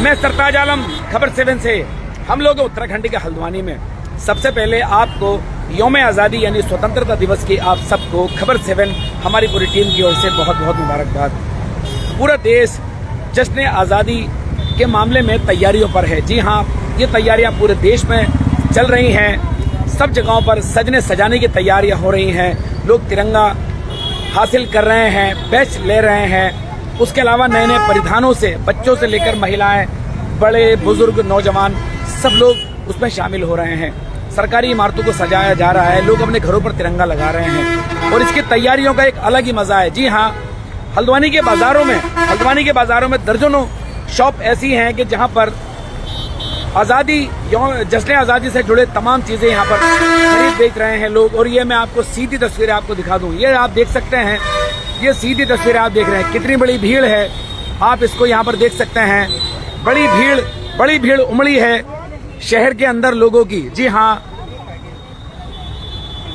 मैं सरताज आलम, खबर 7 से। हम लोग उत्तराखंड के हल्द्वानी में। सबसे पहले आपको यौम आज़ादी यानी स्वतंत्रता दिवस की आप सबको खबर 7 हमारी पूरी टीम की ओर से बहुत बहुत मुबारकबाद। पूरा देश जश्न आज़ादी के मामले में तैयारियों पर है। जी हाँ, ये तैयारियां पूरे देश में चल रही हैं। सब जगहों पर सजने सजाने की तैयारियां हो रही हैं। लोग तिरंगा हासिल कर रहे हैं, बैच ले रहे हैं। उसके अलावा नए नए परिधानों से बच्चों से लेकर महिलाएं, बड़े बुजुर्ग, नौजवान सब लोग उसमें शामिल हो रहे हैं। सरकारी इमारतों को सजाया जा रहा है, लोग अपने घरों पर तिरंगा लगा रहे हैं और इसकी तैयारियों का एक अलग ही मजा है। जी हाँ, हल्द्वानी के बाजारों में दर्जनों शॉप ऐसी हैं कि जहां पर आज़ादी जश्न आज़ादी से जुड़े तमाम चीजें यहां पर खरीद बेच रहे हैं लोग। और ये मैं आपको सीधी तस्वीरें आपको दिखा दूं। ये आप देख सकते हैं, ये सीधी तस्वीरें आप देख रहे हैं। कितनी बड़ी भीड़ है, आप इसको यहां पर देख सकते हैं। बड़ी भीड़ उमड़ी है शहर के अंदर लोगों की। जी हाँ,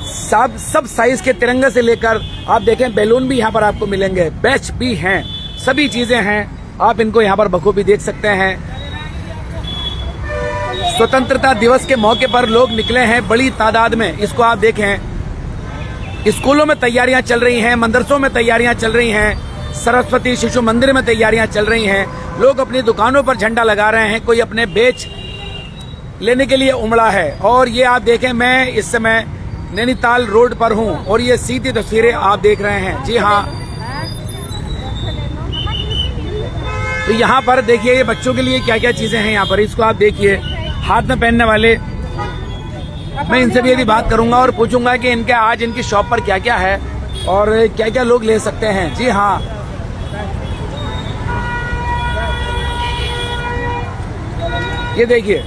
सब साइज के तिरंगे से लेकर आप देखें बैलून भी यहाँ पर आपको मिलेंगे, बैच भी हैं, सभी चीजें हैं। आप इनको यहाँ पर बखूबी देख सकते हैं। स्वतंत्रता दिवस के मौके पर लोग निकले हैं बड़ी तादाद में। इसको आप देखें, स्कूलों में तैयारियां चल रही हैं, मदरसों में तैयारियां चल रही हैं, सरस्वती शिशु मंदिर में तैयारियां चल रही हैं। लोग अपनी दुकानों पर झंडा लगा रहे हैं, कोई अपने बेच लेने के लिए उमड़ा है। और ये आप देखें, मैं इस समय नैनीताल रोड पर हूं और ये सीधी तस्वीरें आप देख रहे हैं। जी हाँ, तो यहाँ पर देखिए ये बच्चों के लिए क्या क्या चीजें हैं यहाँ पर। इसको आप देखिए, हाथ में पहनने वाले। मैं इनसे भी यदि बात करूंगा और पूछूंगा कि इनके आज इनकी शॉप पर क्या क्या है और क्या क्या लोग ले सकते हैं। जी हाँ, ये देखिए,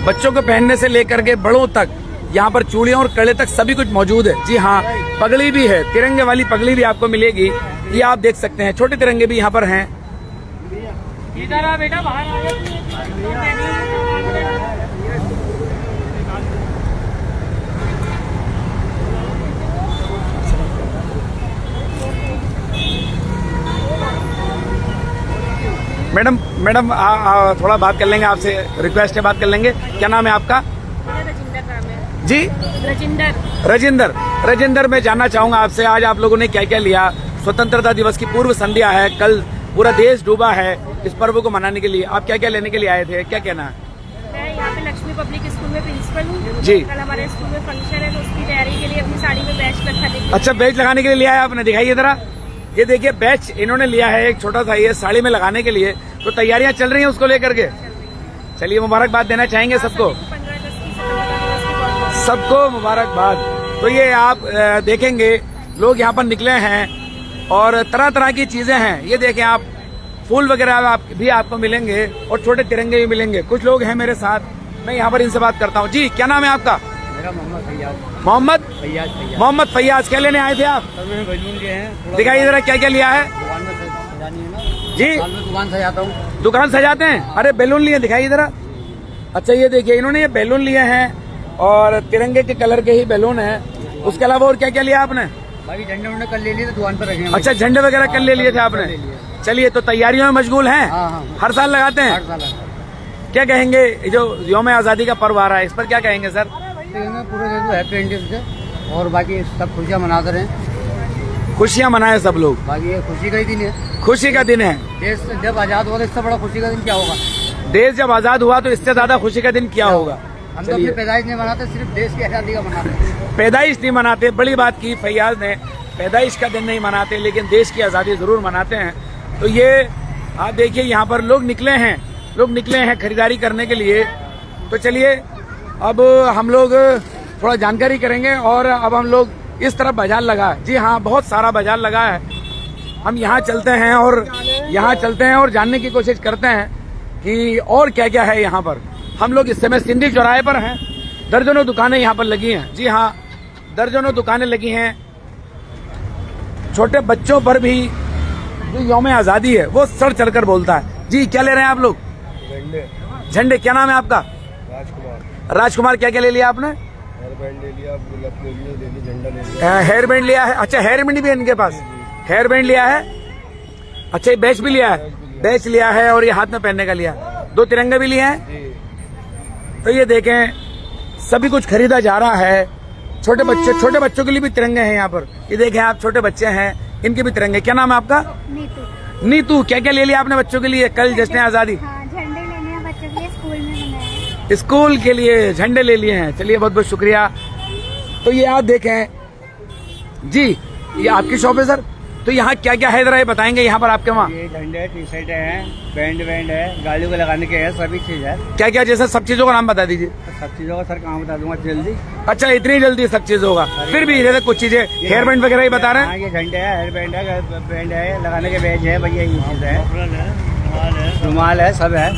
बच्चों को पहनने से लेकर के बड़ों तक, यहाँ पर चूड़ियां और कड़े तक सभी कुछ मौजूद है। जी हाँ, पगड़ी भी है, तिरंगे वाली पगड़ी भी आपको मिलेगी। ये आप देख सकते हैं, छोटे तिरंगे भी यहाँ पर हैं। इधर आ बेटा, बाहर आ जा। मैडम थोड़ा बात कर लेंगे आपसे, रिक्वेस्ट है, बात कर लेंगे। क्या नाम है आपका? जी, रजिंदर, मैं जानना चाहूंगा आपसे, आज आप लोगों ने क्या क्या लिया? स्वतंत्रता दिवस की पूर्व संध्या है, कल पूरा देश डूबा है इस पर्व को मनाने के लिए। आप क्या क्या लेने के लिए आए थे, क्या कहना है? मैं यहाँ पे लक्ष्मी पब्लिक स्कूल में प्रिंसिपल हूँ। जी, कल हमारे स्कूल में फंक्शन है, तो उसकी तैयारी के लिए अपनी साड़ी में बैच रखा। अच्छा, बैच लगाने के लिए लिया है आपने, दिखाइए जरा। ये देखिए, बैच इन्होंने लिया है एक छोटा सा, ये साड़ी में लगाने के लिए। तो तैयारियां चल रही हैं उसको लेकर के। चलिए, मुबारकबाद देना चाहेंगे सबको, सबको मुबारकबाद। तो ये आप देखेंगे लोग यहाँ पर निकले हैं और तरह तरह की चीजें हैं। ये देखें आप, फूल वगैरह भी आपको मिलेंगे और छोटे तिरंगे भी मिलेंगे। कुछ लोग हैं मेरे साथ, मैं यहाँ पर इनसे बात करता हूँ। जी, क्या नाम है आपका? मेरा मोहम्मद फैयाज। क्या लेने आए थे आप? बैलून लिए हैं, दिखाइए जरा क्या क्या लिया है। दुकान में सजानी है ना जी, दुकान सजाता हूँ। दुकान सजाते हैं? अरे बैलून लिए, दिखाइए जरा। अच्छा, ये देखिए, इन्होंने ये बैलून लिए हैं और तिरंगे के कलर के ही बैलून है। उसके अलावा और क्या क्या लिया आपने? बाकी झंडे उन्डे कल ले लिए थे, दुकान पर रखे। अच्छा, झंडे वगैरह कल ले लिए थे आपने? चलिए, तो तैयारियों में मशगूल हैं। हाँ। हर साल लगाते हैं? हर साल। क्या कहेंगे, जो यौम आज़ादी का पर्व आ रहा है, इस पर क्या कहेंगे सर? पूरे हैप्पी इंडिपेंडेंस और बाकी सब खुशियाँ मनाते रहे। खुशियाँ मनाए सब लोग। बाकी ये खुशी का ही दिन है। खुशी का दिन है। देश जब आजाद हुआ तो इससे बड़ा खुशी का दिन क्या होगा? देश जब आजाद हुआ तो इससे ज्यादा खुशी का दिन क्या होगा? हम तो अपनी पैदाइश नहीं मनाते, सिर्फ देश की आजादी का मनाते। पैदाइश नहीं मनाते, बड़ी बात की फैयाज ने। पैदाइश का दिन नहीं मनाते, लेकिन देश की आजादी जरूर मनाते हैं। तो ये आप देखिए, यहाँ पर लोग निकले हैं खरीदारी करने के लिए। तो चलिए, अब हम लोग थोड़ा जानकारी करेंगे और अब हम लोग इस तरफ बाजार लगा है। जी हाँ, बहुत सारा बाजार लगा है। हम यहाँ चलते हैं और जानने की कोशिश करते हैं कि और क्या क्या है यहाँ पर। हम लोग इस समय सिंधी चौराहे पर हैं। दर्जनों दुकानें यहाँ पर लगी हैं। जी हाँ, दर्जनों दुकानें लगी हैं। छोटे बच्चों पर भी जो यौम आज़ादी है वो सर चढ़कर बोलता है। जी, क्या ले रहे हैं आप लोग? झंडे। क्या नाम है आपका? राजकुमार। क्या क्या ले लिया आपने? हेयर बैंड ले लिया, गुलाब ले लिया, झंडा ले लिया। हेयर बैंड लिया है। अच्छा, हेयर बैंड भी है इनके पास। हेयर बैंड लिया है। अच्छा, ये बैच भी लिया है। बैच लिया है और ये हाथ में पहनने का लिया। 2 तिरंगे भी लिए हैं। जी। तो ये देखें, सभी कुछ खरीदा जा रहा है। छोटे बच्चों के लिए भी तिरंगे हैं यहाँ पर। ये देखें आप, छोटे बच्चे हैं, इनके भी तिरंगे। क्या नाम है आपका? नीतू। नीतू, क्या क्या ले लिया आपने बच्चों के लिए कल जश्न आजादी? हाँ, झंडे लेने हैं बच्चों के लिए, स्कूल में बनाए। स्कूल के लिए झंडे ले लिए हैं। चलिए, बहुत बहुत शुक्रिया। तो ये आप देखें जी, ये आपकी शॉप है सर। तो यहाँ क्या क्या है जरा ये बताएंगे यहाँ पर आपके वहाँ? ये झंडे, टी शर्ट है, बैंड है, गाड़ियों को लगाने के है, सभी चीज है। क्या क्या, जैसे सब चीजों का नाम बता दीजिए। सब चीजों का सर काम बता दूंगा जल्दी। अच्छा, इतनी जल्दी सब चीज होगा? फिर भी जैसे कुछ चीजें हेयर बैंड वगैरह ही बता रहे हैं। हाँ, ये झंडे है, हेयर बैंड है, लगाने के बैच है भैया, ये चीज है, रुमाल है, सब है।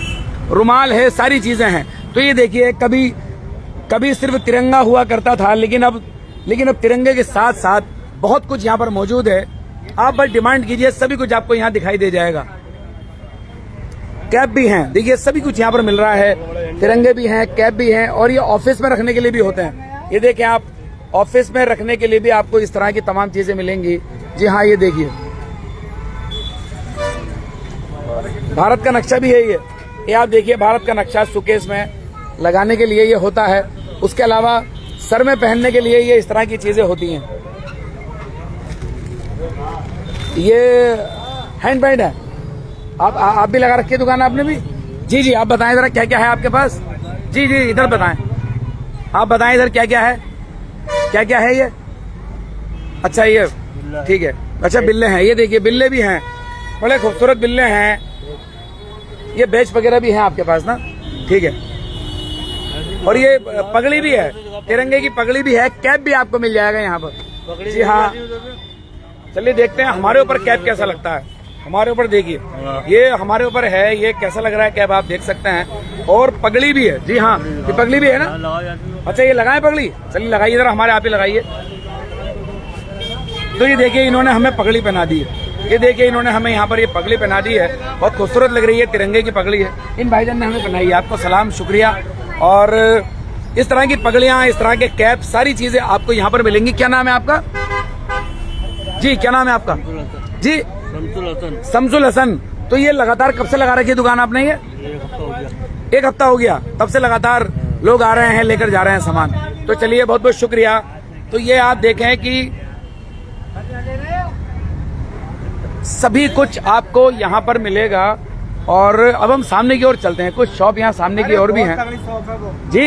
रुमाल है, सारी चीजें हैं। तो ये देखिए, कभी सिर्फ तिरंगा हुआ करता था, लेकिन अब तिरंगे के साथ साथ बहुत कुछ यहाँ पर मौजूद है। आप बस डिमांड कीजिए, सभी कुछ आपको यहाँ दिखाई दे जाएगा। कैप भी हैं, देखिए सभी कुछ यहाँ पर मिल रहा है। तिरंगे भी हैं, कैप भी हैं, और ये ऑफिस में रखने के लिए भी होते हैं। ये देखें आप, ऑफिस में रखने के लिए भी आपको इस तरह की तमाम चीजें मिलेंगी। जी हाँ, ये देखिए, भारत का नक्शा भी है ये आप देखिए, भारत का नक्शा सुकेस में लगाने के लिए ये होता है। उसके अलावा सर में पहनने के लिए ये इस तरह की चीजें होती हैं। ये हैंड बैंड है। आप भी लगा रखी है दुकान आपने भी? जी जी, आप बताएं जरा क्या क्या है आपके पास। जी जी, इधर बताएं, आप बताएं इधर क्या क्या है ये। अच्छा, ये ठीक है। अच्छा, बिल्ले हैं, ये देखिए बिल्ले भी हैं, बड़े खूबसूरत बिल्ले हैं। ये बैच वगैरह भी है आपके पास ना? ठीक है। और ये पगड़ी भी है, तिरंगे की पगड़ी भी है, कैप भी आपको मिल जाएगा यहाँ पर। जी हाँ, चलिए देखते हैं हमारे ऊपर कैप कैसा लगता है। हमारे ऊपर देखिए, ये हमारे ऊपर है, ये कैसा लग रहा है कैप, आप देख सकते हैं। और पगड़ी भी है। जी हाँ, ये पगड़ी भी है ना? अच्छा, ये लगाए पगड़ी? चलिए लगाइए जरा, हमारे आप ही लगाइए। तो ये देखिए, इन्होंने हमें पगड़ी पहना दी है। ये देखिए, इन्होंने हमें यहाँ पर ये पगड़ी पहना दी है, बहुत खूबसूरत लग रही है, तिरंगे की पगड़ी है। इन भाईजान ने हमें पहनाई है, आपको सलाम, शुक्रिया। और इस तरह की पगड़ियाँ, इस तरह के कैप, सारी चीजें आपको यहाँ पर मिलेंगी। क्या नाम है आपका? जी, क्या नाम है आपका? जी, शमसुल हसन। तो ये लगातार कब से लगा रखी है दुकान आपने? ये 1 हफ्ता हो गया। तब से लगातार लोग आ रहे हैं, लेकर जा रहे हैं सामान। तो चलिए, बहुत बहुत शुक्रिया। तो ये आप देखें कि सभी कुछ आपको यहाँ पर मिलेगा। और अब हम सामने की ओर चलते हैं, कुछ शॉप यहाँ सामने की ओर भी हैं। जी,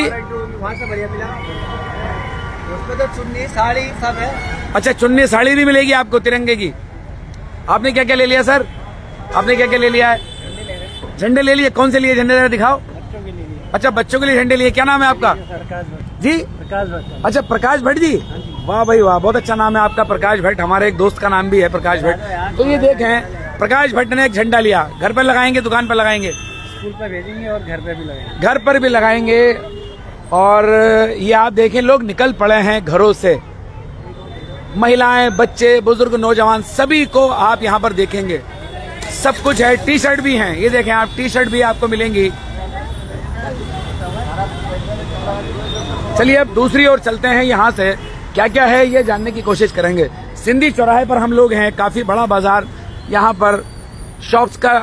उसमें तो चुन्नी साड़ी सब है। अच्छा, चुन्नी साड़ी भी मिलेगी आपको तिरंगे की। आपने क्या क्या ले लिया सर? आपने क्या क्या ले लिया है? झंडे ले लिए। कौन से लिए झंडे, जरा दिखाओ। अच्छा, बच्चों के लिए झंडे लिए। क्या नाम है आपका? जी, प्रकाश भट्ट। अच्छा, प्रकाश भट्ट जी, वाह भाई वाह, बहुत अच्छा नाम है आपका, प्रकाश भट्ट। हमारे एक दोस्त का नाम भी है प्रकाश भट्ट। तो ये देखें, प्रकाश भट्ट ने एक झंडा लिया। घर पर लगाएंगे, दुकान पर लगाएंगे? स्कूल पर भेजेंगे और घर पे भी लगाएंगे। घर पर भी लगाएंगे। और ये आप देखें, लोग निकल पड़े हैं घरों से, महिलाएं, बच्चे, बुजुर्ग, नौजवान, सभी को आप यहाँ पर देखेंगे। सब कुछ है। टी शर्ट भी हैं, ये देखें आप, टी शर्ट भी आपको मिलेंगी। चलिए अब दूसरी ओर चलते हैं, यहाँ से क्या क्या है ये जानने की कोशिश करेंगे। सिंधी चौराहे पर हम लोग हैं, काफी बड़ा बाजार यहाँ पर शॉप्स का,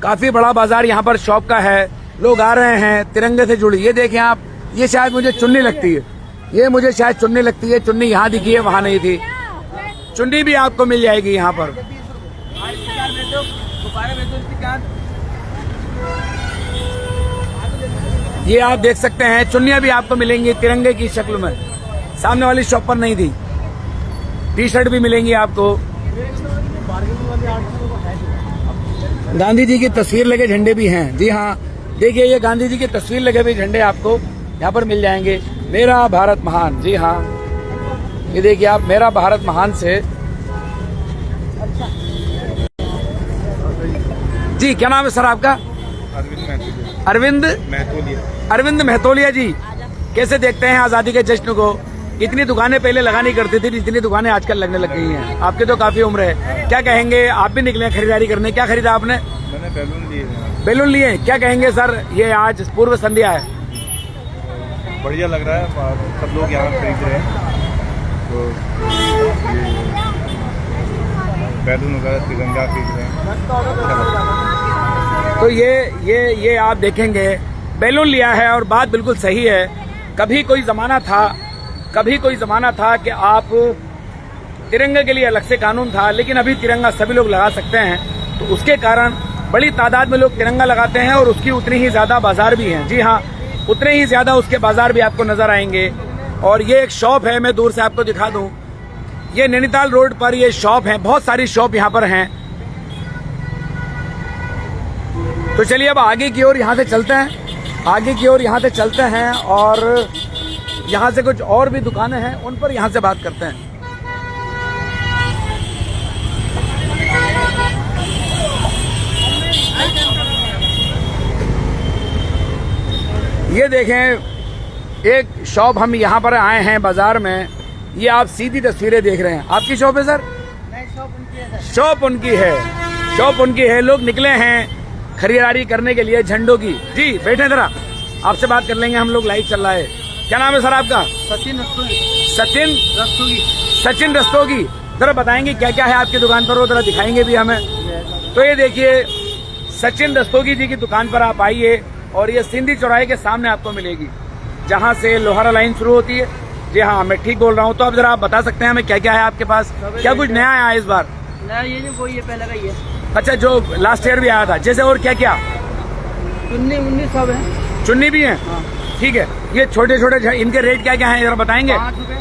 काफी बड़ा बाजार यहाँ पर शॉप का है। लोग आ रहे हैं तिरंगे से जुड़ी। ये देखें आप, ये शायद मुझे चुन्नी लगती है, ये मुझे शायद चुन्नी लगती है। चुन्नी यहाँ दिखी है, वहाँ नहीं थी। चुन्नी भी आपको मिल जाएगी यहाँ पर। ये आप देख सकते हैं, चुन्नियाँ भी आपको मिलेंगी तिरंगे की शक्ल में। सामने वाली शॉप पर नहीं थी। टी शर्ट भी मिलेंगी आपको। गांधी जी की तस्वीर लगे झंडे भी हैं। जी हाँ, देखिए ये गांधी जी की तस्वीर लगे हुए झंडे आपको यहाँ पर मिल जाएंगे। मेरा भारत महान, जी हाँ, ये देखिए आप, मेरा भारत महान से। जी, क्या नाम है सर आपका? अरविंद मेहतोलिया जी। कैसे देखते हैं आजादी के जश्न को? इतनी दुकानें पहले लगा नहीं करती थी जितनी दुकानें आजकल लगने लग गई हैं। आपके तो काफी उम्र है, क्या कहेंगे? आप भी निकले खरीदारी करने, क्या खरीदा आपने? मैंने बैलून लिए। बैलून लिए। क्या कहेंगे सर, ये आज पूर्व संध्या है, बढ़िया लग रहा है, सब लोग यहाँ खरीद रहे हैं। तो बैलून वगैरह तिरंगा खरीद रहे हैं, अच्छा लग रहा है। तो ये आप देखेंगे बैलून लिया है और बात बिल्कुल सही है। कभी कोई ज़माना था कि आप तिरंगे के लिए अलग से कानून था, लेकिन अभी तिरंगा सभी लोग लगा सकते हैं। तो उसके कारण बड़ी तादाद में लोग तिरंगा लगाते हैं और उसकी उतनी ही ज़्यादा बाजार भी हैं। जी हाँ, उतने ही ज़्यादा उसके बाजार भी आपको नज़र आएंगे। और ये एक शॉप है, मैं दूर से आपको दिखा दूं, ये नैनीताल रोड पर ये शॉप है, बहुत सारी शॉप यहाँ पर हैं। तो चलिए अब आगे की ओर यहाँ से चलते हैं और यहाँ से कुछ और भी दुकानें हैं, उन पर यहाँ से बात करते हैं। ये देखें, एक शॉप हम यहाँ पर आए हैं बाजार में, ये आप सीधी तस्वीरें देख रहे हैं। आपकी शॉप है सर? शॉप उनकी है। लोग निकले हैं खरीदारी करने के लिए झंडों की। जी बैठे जरा, आपसे बात कर लेंगे हम लोग, लाइव चल रहा है। क्या नाम है सर आपका? सचिन रस्तोगी। जरा बताएंगे क्या क्या है आपकी दुकान पर, वो जरा दिखाएंगे भी हमें। तो ये देखिए, सचिन रस्तोगी जी की दुकान पर आप आइए और ये सिंधी चौराहे के सामने आपको मिलेगी, जहाँ से लोहारा लाइन शुरू होती है। जी हाँ, मैं ठीक बोल रहा हूँ। तो अब जरा आप बता सकते हैं हमें क्या क्या है आपके पास, क्या कुछ नया आया है इस बार? ये जो कोई पहले का ही है। अच्छा, जो लास्ट ईयर भी आया था, जैसे और क्या क्या? चुन्नी सब है। चुन्नी भी है? हाँ। ठीक है। ये छोटे छोटे इनके रेट क्या क्या है, जरा बताएंगे? 5 रुपए।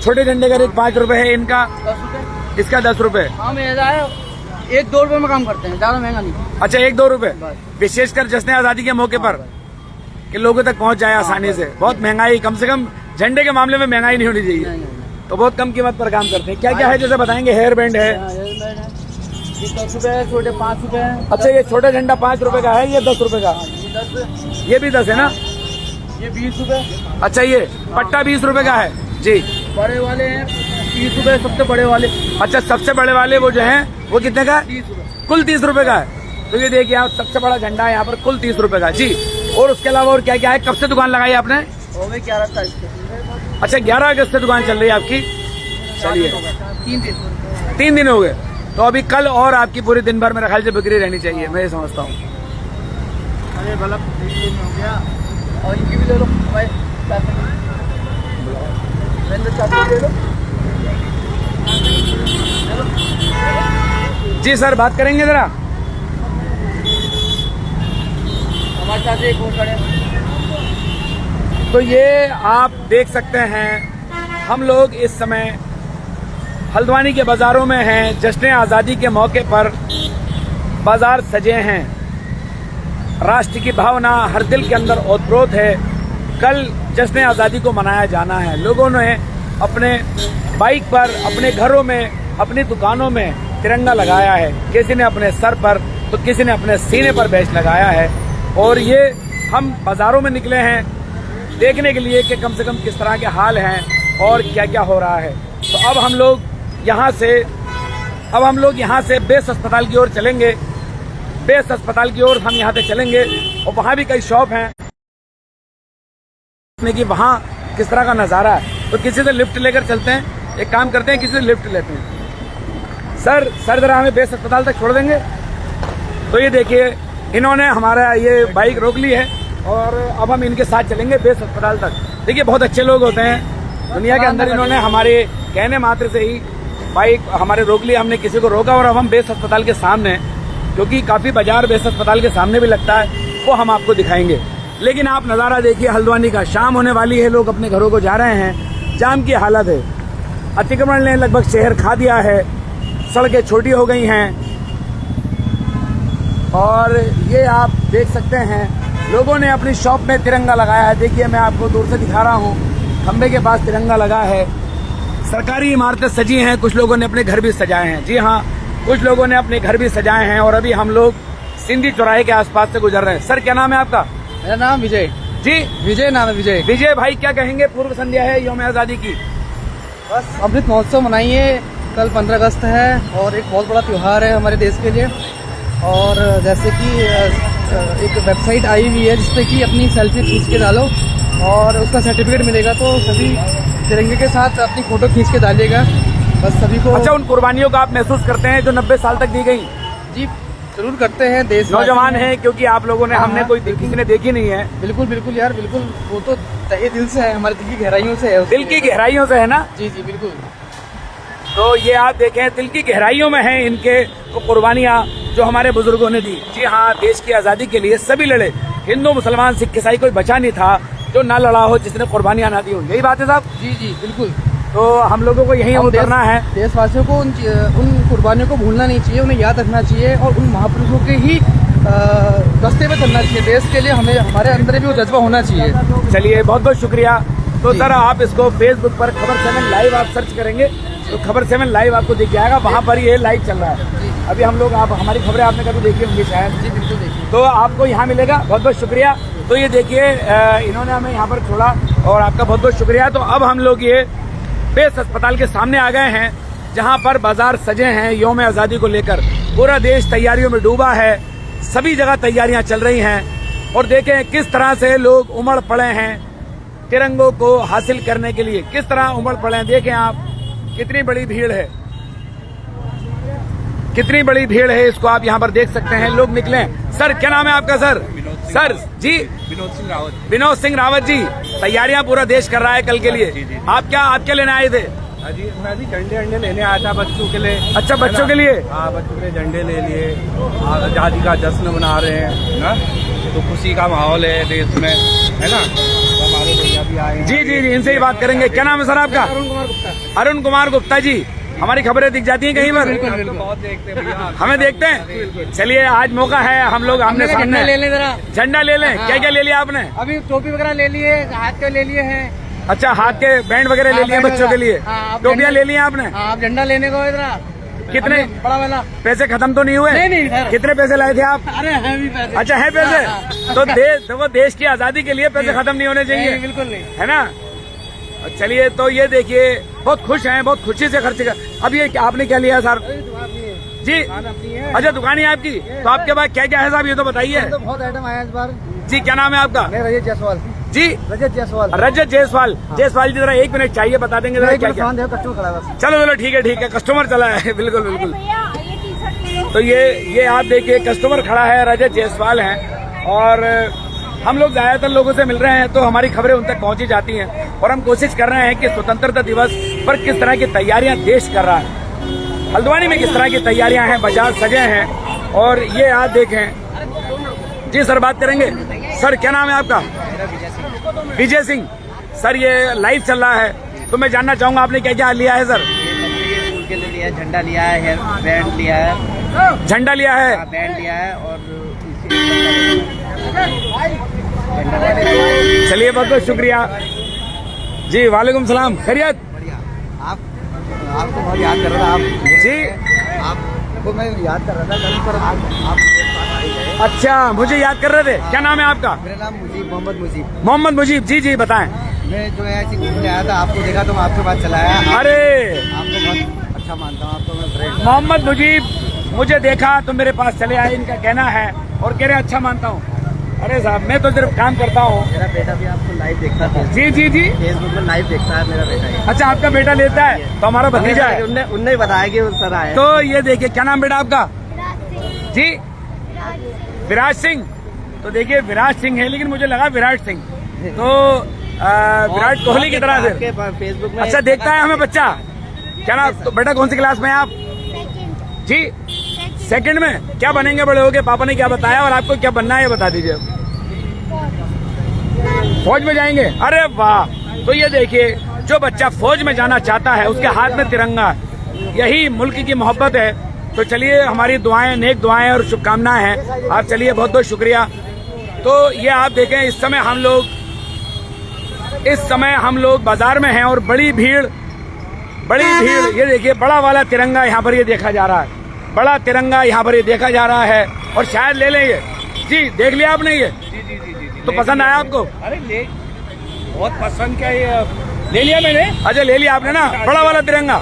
छोटे झंडे का रेट 5 रुपए है, इनका 10 रुपए, इसका 10 रुपए। हाँ, 1-2 रुपए में काम करते हैं, ज्यादा महंगा नहीं। अच्छा, 1-2 रुपए, विशेषकर जश्न आजादी के मौके पर कि लोगों तक पहुंच जाए आसानी से। बहुत महंगाई, कम से कम झंडे के मामले में महंगाई नहीं होनी चाहिए, तो बहुत कम कीमत पर काम करते हैं। क्या क्या है, जैसे बताएंगे? हेयर बैंड है, 10 रुपए, छोटे 5 रुपए। अच्छा, ये छोटा झंडा 5 रुपए का है, ये 10 रुपए का? ये भी 10 है ना? ये 20 रुपए। अच्छा, ये पट्टा 20 रुपए का है जी। बड़े वाले हैं 30 रुपए, सबसे बड़े वाले। अच्छा, सबसे बड़े वाले वो जो हैं वो कितने का है? 30 रुपए। कुल 30 रुपए का है। तो ये देखिए आप, सबसे बड़ा झंडा है यहाँ पर, कुल 30 रुपए का जी। और उसके अलावा और क्या क्या है? कब से दुकान लगाई आपने? हो गए 11 तारीख से। अच्छा, 11 अगस्त से दुकान चल रही है आपकी? चलिए, 3 दिन हो गए। तो अभी कल और आपकी पूरी दिन भर मेरे ख्याल से बिक्री रहनी चाहिए, मैं ये समझता हूँ। अरे बल्ब हो गया, और इनकी भी ले लो भाई, ले लो। जी सर, बात करेंगे जरा? हमारे साथ एक और खड़े। तो ये आप देख सकते हैं, हम लोग इस समय हल्द्वानी के बाजारों में हैं। जश्न आज़ादी के मौके पर बाजार सजे हैं, राष्ट्र की भावना हर दिल के अंदर ओतप्रोत है। कल जश्न आज़ादी को मनाया जाना है। लोगों ने अपने बाइक पर, अपने घरों में, अपनी दुकानों में तिरंगा लगाया है। किसी ने अपने सर पर तो किसी ने अपने सीने पर बैच लगाया है। और ये हम बाजारों में निकले हैं देखने के लिए कि कम से कम किस तरह के हाल हैं और क्या क्या हो रहा है। तो अब हम लोग यहाँ से बेस अस्पताल की ओर चलेंगे। बेस अस्पताल की ओर हम यहाँ से चलेंगे और वहाँ भी कई शॉप हैं कि वहाँ किस तरह का नज़ारा है। तो किसी से लिफ्ट लेकर चलते हैं, एक काम करते हैं, किसी से लिफ्ट लेते हैं। सर जरा हमें बेस अस्पताल तक छोड़ देंगे? तो ये देखिए, इन्होंने हमारा ये बाइक रोक ली है और अब हम इनके साथ चलेंगे बेस अस्पताल तक। देखिए, बहुत अच्छे लोग होते हैं दुनिया के अंदर। इन्होंने हमारे कहने मात्र से ही बाइक हमारे रोक ली, हमने किसी को रोका और अब हम बेस अस्पताल के सामने, क्योंकि काफ़ी बाजार बेस अस्पताल के सामने भी लगता है, वो हम आपको दिखाएंगे। लेकिन आप नज़ारा देखिए हल्द्वानी का, शाम होने वाली है, लोग अपने घरों को जा रहे हैं, जाम की हालत है, अतिक्रमण ने लगभग शहर खा दिया है, सड़कें छोटी हो गई हैं। और ये आप देख सकते हैं, लोगों ने अपनी शॉप में तिरंगा लगाया है। देखिए, मैं आपको दूर से दिखा रहा हूँ, खंबे के पास तिरंगा लगा है। सरकारी इमारतें सजी हैं, कुछ लोगों ने अपने घर भी सजाए हैं। जी हाँ, कुछ लोगों ने अपने घर भी सजाए हैं। और अभी हम लोग सिंधी चौराहे के आसपास से गुजर रहे हैं। सर, क्या नाम है आपका? मेरा नाम विजय जी। विजय नाम है। विजय भाई, क्या कहेंगे? पूर्व संध्या है यौम आज़ादी की, बस अमृत महोत्सव मनाइए। कल 15 अगस्त है और एक बहुत बड़ा त्यौहार है हमारे देश के लिए। और जैसे कि एक वेबसाइट आई हुई है जिसपे कि अपनी सेल्फी खींच के डालो और उसका सर्टिफिकेट मिलेगा। तो सभी तिरंगे के साथ अपनी फोटो खींच के डालिएगा, बस सभी को। अच्छा, उन कुर्बानियों का आप महसूस करते हैं जो 90 साल तक दी गई? जी जरूर करते हैं। देश नौजवान हैं, क्योंकि आप लोगों ने, हमने कोई किसी ने देखी नहीं है। बिल्कुल बिल्कुल यार, बिल्कुल, वो तो तहे दिल से है, हमारे दिल की गहराइयों से है। दिल की गहराइयों से है ना? जी जी बिल्कुल। तो ये आप देखें, दिल की गहराइयों में है इनके वो कुर्बानियां जो हमारे बुजुर्गों ने दी। जी हाँ, देश की आजादी के लिए सभी लड़े, हिंदू मुसलमान सिख ईसाई कोई बचा नहीं था जो ना लड़ा हो, जिसने कुर्बानियां ना दी हो। यही बात है साहब? जी जी बिल्कुल। तो हम लोगों को यही उतरना है। देशवासियों को उन कुर्बानियों को भूलना नहीं चाहिए, उन्हें याद रखना चाहिए और उन महापुरुषों के ही रास्ते पे चलना चाहिए। देश के लिए हमें, हमारे अंदर भी वो जज्बा होना चाहिए। चलिए, बहुत बहुत शुक्रिया। तो सर, आप इसको फेसबुक पर खबर 7 लाइव आप सर्च करेंगे तो खबर 7 लाइव आपको दिख जाएगा, वहाँ पर ये लाइव चल रहा है। अभी हम लोग, आप हमारी खबरें आपने कभी देखी होंगी शायद। जी बिल्कुल देखिए। तो आपको यहाँ मिलेगा। बहुत बहुत शुक्रिया। तो ये देखिए, इन्होंने हमें यहाँ पर छोड़ा और आपका बहुत बहुत शुक्रिया। तो अब हम लोग ये बेस अस्पताल के सामने आ गए हैं, जहाँ पर बाजार सजे हैं यौम आज़ादी को लेकर। पूरा देश तैयारियों में डूबा है, सभी जगह तैयारियां चल रही हैं। और देखें किस तरह से लोग उमड़ पड़े हैं तिरंगों को हासिल करने के लिए, किस तरह उमड़ पड़े हैं। देखें आप, कितनी बड़ी भीड़ है, कितनी बड़ी भीड़ है, इसको आप यहाँ पर देख सकते हैं। लोग निकले। सर, क्या नाम है आपका? सर सर जी, विनोद सिंह रावत। विनोद सिंह रावत जी, तैयारियां पूरा देश कर रहा है कल के लिए। जी। आप क्या लेने आए थे? जी, मैं भी झंडे लेने आया था बच्चों के लिए। अच्छा, बच्चों के लिए? हाँ, बच्चों के लिए झंडे ले लिए, आज़ादी का जश्न मना रहे हैं ना, तो खुशी का माहौल है देश में, है ना। तो हमारे भैया भी आए हैं। जी जी जी, इनसे ही बात करेंगे। क्या नाम है सर आपका? अरुण कुमार गुप्ता। अरुण कुमार गुप्ता जी, हमारी खबरें दिख जाती हैं कहीं पर? तो बहुत देखते हैं भैया। हमें देखते हैं। चलिए, आज मौका है, हम लोग आमने सामने। ले लें जरा, झंडा ले लें। क्या क्या ले लिया आपने? अभी टोपी वगैरह ले लिए, हाथ के ले लिए हैं। अच्छा, हाथ के बैंड वगैरह ले लिए बच्चों के लिए? टोपियां ले ली आपने? हाँ, आप झंडा लेने को इधर। कितने बड़ा वाला? पैसे खत्म तो नहीं हुए? नहीं सर। कितने पैसे लाए थे आप? अरे हैं भी पैसे। अच्छा, है पैसे? तो देखो, देश की आजादी के लिए पैसे खत्म नहीं होने चाहिए, बिल्कुल नहीं, है ना। चलिए, तो ये देखिए, बहुत खुश हैं, बहुत खुशी से खर्च कर। अब ये आपने क्या लिया सर? जी, अच्छा, दुकान है आपकी। तो आपके पास क्या क्या है साहब, ये तो बताइए। तो बहुत आइटम आया इस बार। जी, क्या नाम है आपका? रजत जायसवाल। जी, रजत जायसवाल। रजत जायसवाल। जायसवाल जी, जरा 1 मिनट चाहिए, बता देंगे जरा क्या क्या? कस्टमर खड़ा है। चलो ठीक है, कस्टमर चला है। बिल्कुल बिल्कुल। भैया ये टी-शर्ट ले लो। तो ये आप देखिए, कस्टमर खड़ा है, रजत जायसवाल हैं। और हम लोग ज्यादातर लोगों से मिल रहे हैं, तो हमारी खबरें उन तक पहुंची जाती हैं और हम कोशिश कर रहे हैं कि स्वतंत्रता दिवस पर किस तरह की तैयारियां देश कर रहा है। हल्द्वानी में किस तरह की तैयारियां हैं, बाजार सजे हैं। और ये आप देखें। जी सर, बात करेंगे। सर, क्या नाम है आपका? विजय सिंह। सर, ये लाइव चल रहा है, तो मैं जानना चाहूंगा आपने क्या क्या लिया है सर? स्कूल के लिए लिया, झंडा लिया है, हेयर बैंड लिया है, झंडा लिया है, बैंड लिया है और चलिए, बहुत बहुत शुक्रिया जी। वालेकुम सलाम, खैरियत? आपको बहुत याद कर रहा था। आप जी, आपको मैं याद कर रहा था कल, पर आप मेरे पास आ ही गए। अच्छा, मुझे याद कर रहे थे। क्या नाम है आपका? मेरा नाम मोहम्मद मुजीब। मोहम्मद मुजीब जी, बताएं। मैं जो है ऐसे घूमने आया था, आपको देखा तो मैं आपके पास चला आया। अरे, आपको बहुत अच्छा मानता हूँ, आपको मैं फ्रेंड। मोहम्मद मुजीब मुझे देखा तो मेरे पास चले आए, इनका कहना है, और कह रहे अच्छा मानता हूँ। अरे साहब, मैं तो सिर्फ काम करता हूँ। मेरा बेटा भी आपको लाइव देखता है। जी, फेसबुक पर लाइव देखता है मेरा बेटा। अच्छा, आपका बेटा लेता है, तो हमारा भतीजा है। उनने बताया कि वो सर आए। तो ये देखिए, क्या नाम बेटा आपका? जी, विराट सिंह। तो देखिए, विराट सिंह है, लेकिन मुझे लगा विराट सिंह। तो विराट कोहली की तरह से फेसबुक में। अच्छा, देखता है हमें बच्चा। क्या नाम? तो बेटा कौन सी क्लास में है आप? जी, सेकंड में। क्या बनेंगे बड़े होके? पापा ने क्या बताया, और आपको क्या बनना है ये बता दीजिए। फौज में जाएंगे? अरे वाह। तो ये देखिए, जो बच्चा फौज में जाना चाहता है उसके हाथ में तिरंगा, यही मुल्क की मोहब्बत है। तो चलिए, हमारी दुआएं, नेक दुआएं और शुभकामनाएं हैं। आप चलिए, बहुत बहुत शुक्रिया। तो ये आप देखें, इस समय हम लोग बाजार में हैं और बड़ी भीड़। ये देखिए, बड़ा वाला तिरंगा यहाँ पर ये देखा जा रहा है, बड़ा तिरंगा यहाँ पर ये देखा जा रहा है। और शायद ले लें ये। जी, देख लिया आपने ये? जी। तो पसंद आया आपको? अरे बहुत पसंद क्या, ये ले लिया मैंने। अच्छा, ले लिया आपने ना, बड़ा वाला तिरंगा।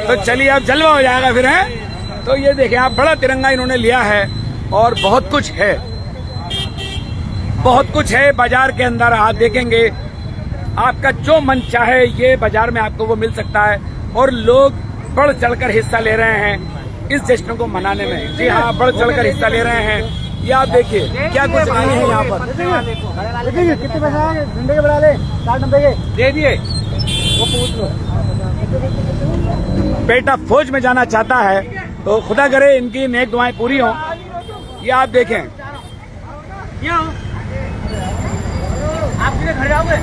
तो चलिए, अब जलवा हो जाएगा फिर, है। तो ये देखें आप, बड़ा तिरंगा इन्होंने लिया है और बहुत कुछ है, बाजार के अंदर आप देखेंगे आपका जो मन चाहे ये बाजार में आपको वो मिल सकता है और लोग बढ़ चढ़कर हिस्सा ले रहे हैं इस जश्न को मनाने में। जी हाँ, बढ़ चढ़कर हिस्सा ले रहे हैं। ये आप देखिए क्या कुछ नहीं है यहाँ पर। कितने पैसे झंडे के बड़ा ले 60 नंबर के दे दिए। वो पूछ लो। बेटा फौज में जाना चाहता है तो खुदा करे इनकी नेक दुआएं पूरी हों। ये आप देखें। आप सीधे घर जाओगे?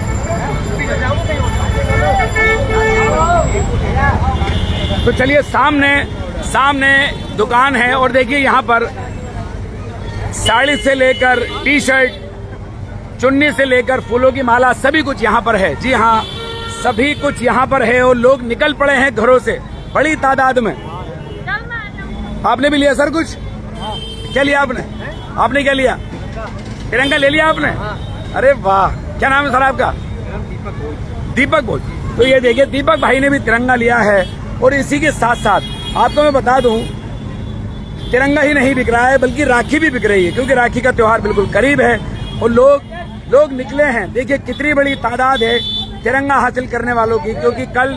तो चलिए सामने दुकान है और देखिए यहाँ पर साड़ी से लेकर टी शर्ट, चुन्नी से लेकर फूलों की माला सभी कुछ यहाँ पर है। जी हाँ, सभी कुछ यहाँ पर है और लोग निकल पड़े हैं घरों से बड़ी तादाद में। आपने भी लिया सर कुछ? क्या लिया आपने? आपने क्या लिया? तिरंगा ले लिया आपने? अरे वाह, क्या नाम है सर आपका? दीपक भोज। तो ये देखिए दीपक भाई ने भी तिरंगा लिया है और इसी के साथ साथ आपको मैं बता दूं तिरंगा ही नहीं बिक रहा है बल्कि राखी भी बिक रही है, क्योंकि राखी का त्योहार बिल्कुल करीब है और लोग निकले हैं। देखिए कितनी बड़ी तादाद है तिरंगा हासिल करने वालों की, क्योंकि कल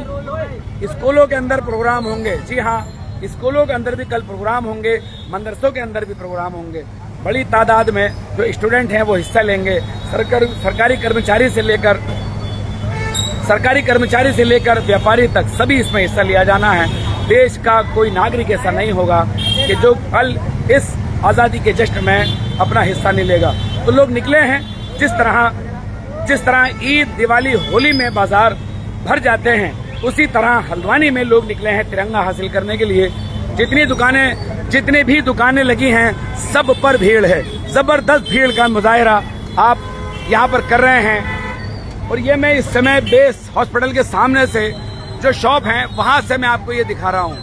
स्कूलों के अंदर प्रोग्राम होंगे। जी हाँ, स्कूलों के अंदर भी कल प्रोग्राम होंगे, मदरसों के अंदर भी प्रोग्राम होंगे। बड़ी तादाद में जो स्टूडेंट हैं वो हिस्सा लेंगे। सरकारी कर्मचारी से लेकर व्यापारी तक सभी इसमें हिस्सा लिया जाना है। देश का कोई नागरिक ऐसा नहीं होगा कि जो कल इस आज़ादी के जश्न में अपना हिस्सा नहीं लेगा। तो लोग निकले हैं। जिस तरह ईद, दिवाली, होली में बाजार भर जाते हैं, उसी तरह हल्द्वानी में लोग निकले हैं तिरंगा हासिल करने के लिए। जितनी भी दुकानें लगी हैं सब पर भीड़ है। जबरदस्त भीड़ का मुजाहरा आप यहाँ पर कर रहे हैं। और ये मैं इस समय बेस हॉस्पिटल के सामने से जो शॉप है वहां से मैं आपको ये दिखा रहा हूँ।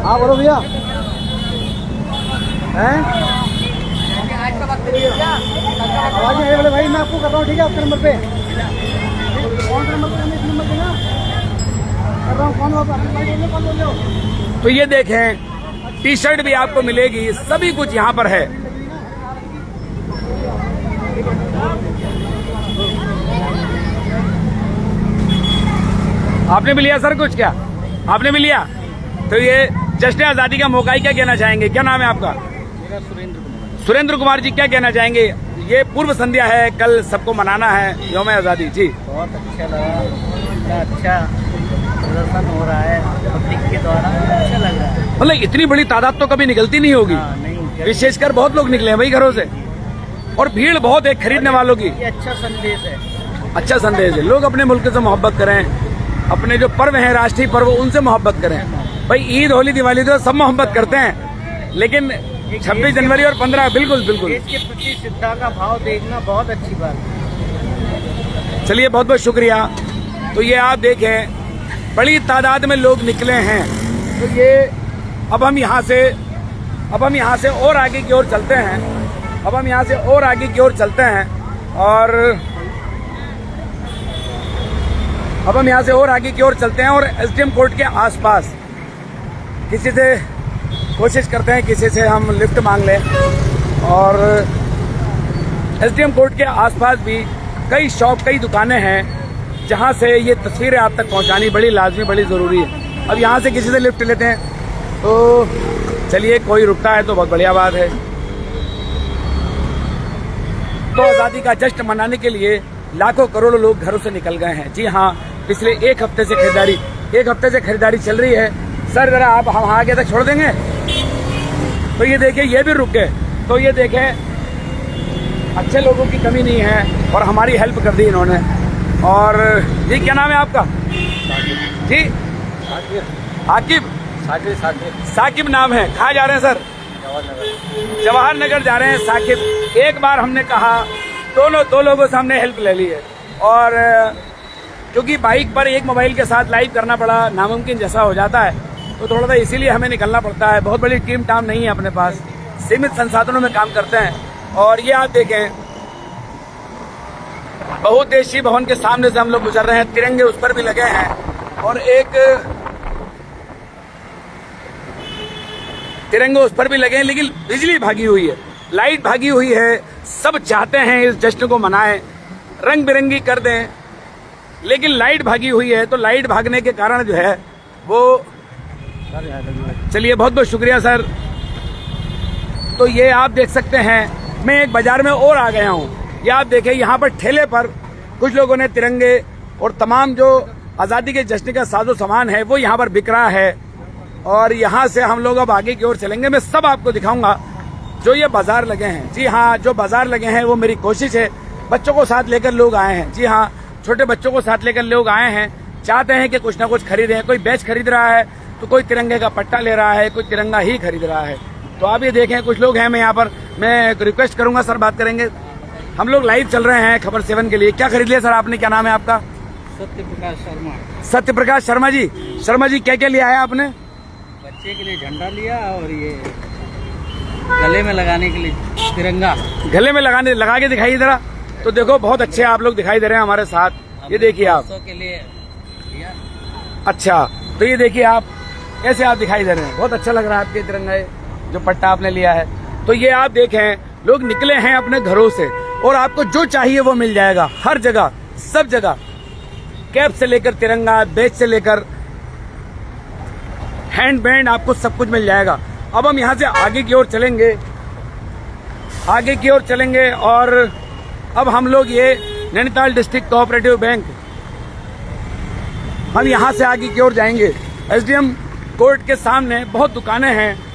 हाँ बोलो भैया। हैं? आवाज नहीं बोले भाई, मैं आपको कर रहा हूँ, ठीक है? आपके नंबर पे कौन सा नंबर पे? इस नंबर पे ना कर रहा हूँ। कौन बोल रहे हो? तो ये देखें टी शर्ट भी आपको मिलेगी, सभी कुछ यहाँ पर है। आपने भी लिया सर कुछ? क्या आपने भी लिया? तो ये जश्न आज़ादी का मौका ही क्या कहना चाहेंगे? क्या नाम है आपका? मेरा सुरेंद्र कुमार जी, क्या कहना चाहेंगे? ये पूर्व संध्या है, कल सबको मनाना है यौम आज़ादी। जी बहुत अच्छा लगा, इतना अच्छा प्रदर्शन हो रहा है पब्लिक के द्वारा, अच्छा लग रहा है। मतलब इतनी बड़ी तादाद तो कभी निकलती नहीं होगी। नहीं, विशेषकर बहुत लोग निकले हैं भाई घरों से और भीड़ बहुत है खरीदने वालों की। ये अच्छा संदेश है। अच्छा संदेश है। लोग अपने मुल्क से मोहब्बत करें, अपने जो पर्व हैं राष्ट्रीय पर्व उनसे मोहब्बत करें। भाई ईद, होली, दिवाली तो सब मोहब्बत करते हैं, लेकिन 26 जनवरी और 15 बिल्कुल देश के प्रति श्रद्धा का भाव देखना बहुत अच्छी बात है। चलिए बहुत बहुत शुक्रिया। तो ये आप देखें बड़ी तादाद में लोग निकले हैं। तो ये अब हम यहाँ से और आगे की ओर चलते हैं। और एसडीएम कोर्ट के आसपास किसी से कोशिश करते हैं, किसी से हम लिफ्ट मांग लें। और एसडीएम कोर्ट के आसपास भी कई शॉप, कई दुकानें हैं जहां से ये तस्वीरें आप तक पहुंचानी बड़ी लाजमी, बड़ी ज़रूरी है। अब यहाँ से किसी से लिफ्ट लेते हैं तो चलिए, कोई रुकता है तो बहुत बढ़िया बात है। तो आज़ादी का जश्न मनाने के लिए लाखों करोड़ों लोग घरों से निकल गए हैं। जी हाँ, पिछले एक हफ्ते से खरीदारी चल रही है। सर जरा आप हम आगे तक छोड़ देंगे। तो ये देखिए ये भी रुक गए। तो ये देखें अच्छे लोगों की कमी नहीं है और हमारी हेल्प कर दी इन्होंने। और जी क्या नाम है आपका? जी आकिब। साकिब नाम है। कहाँ जा रहे हैं सर? जवाहर नगर जा रहे हैं साकिब। एक बार हमने कहा दो लोगों से हमने हेल्प ले ली है, और क्योंकि बाइक पर एक मोबाइल के साथ लाइव करना बड़ा नामुमकिन जैसा हो जाता है, तो थोड़ा सा इसीलिए हमें निकलना पड़ता है। बहुत बड़ी टीम टाम नहीं है अपने पास, सीमित संसाधनों में काम करते हैं। और ये आप देखें, बहुउद्देशीय भवन के सामने से हम लोग गुजर रहे हैं, तिरंगे उस पर भी लगे हैं, और एक तिरंगे उस पर भी लगे हैं, लेकिन बिजली भागी हुई है, लाइट भागी हुई है। सब चाहते हैं इस जश्न को मनाएं, रंग बिरंगी कर दें, लेकिन लाइट भागी हुई है। तो लाइट भागने के कारण जो है वो, चलिए बहुत बहुत शुक्रिया सर। तो ये आप देख सकते हैं, मैं एक बाजार में और आ गया हूँ। ये आप देखें, यहाँ पर ठेले पर कुछ लोगों ने तिरंगे और तमाम जो आज़ादी के जश्न का साजो सामान है वो यहाँ पर बिक रहा है। और यहाँ से हम लोग अब आगे की ओर चलेंगे। मैं सब आपको दिखाऊंगा जो ये बाजार लगे हैं। जी हाँ, जो बाजार लगे हैं वो मेरी कोशिश है। बच्चों को साथ लेकर लोग आए हैं। जी हाँ, छोटे बच्चों को साथ लेकर लोग आए हैं, चाहते हैं कि कुछ ना कुछ खरीदें। कोई बैच खरीद रहा है तो कोई तिरंगे का पट्टा ले रहा है, कोई तिरंगा ही खरीद रहा है। तो आप ये देखें, कुछ लोग हैं। मैं यहाँ पर मैं रिक्वेस्ट करूंगा सर, बात करेंगे। हम लोग लाइव चल रहे हैं खबर 7 के लिए। क्या खरीद लिया सर आपने? क्या नाम है आपका? सत्यप्रकाश शर्मा। सत्यप्रकाश शर्मा जी। शर्मा जी, क्या क्या लिया है आपने? बच्चे के लिए झंडा लिया, और ये गले में लगाने के लिए तिरंगा। गले में लगा के दिखाइए जरा। तो देखो, बहुत अच्छे आप लोग दिखाई दे रहे हैं हमारे साथ। ये देखिए आप के लिए लिया। अच्छा, तो ये देखिए आप कैसे आप दिखाई दे रहे हैं। बहुत अच्छा लग रहा है आपके तिरंगा, जो पट्टा आपने लिया है। तो ये आप देखें, लोग निकले हैं अपने घरों से, और आपको जो चाहिए वो मिल जाएगा हर जगह, सब जगह। कैप से लेकर तिरंगा, बैच से लेकर हैंड बैंड, आपको सब कुछ मिल जाएगा। अब हम यहाँ से आगे की ओर चलेंगे, आगे की ओर चलेंगे। और अब हम लोग ये नैनीताल डिस्ट्रिक्ट कोऑपरेटिव बैंक, हम यहाँ से आगे की ओर जाएंगे। एसडीएम कोर्ट के सामने बहुत दुकानें हैं।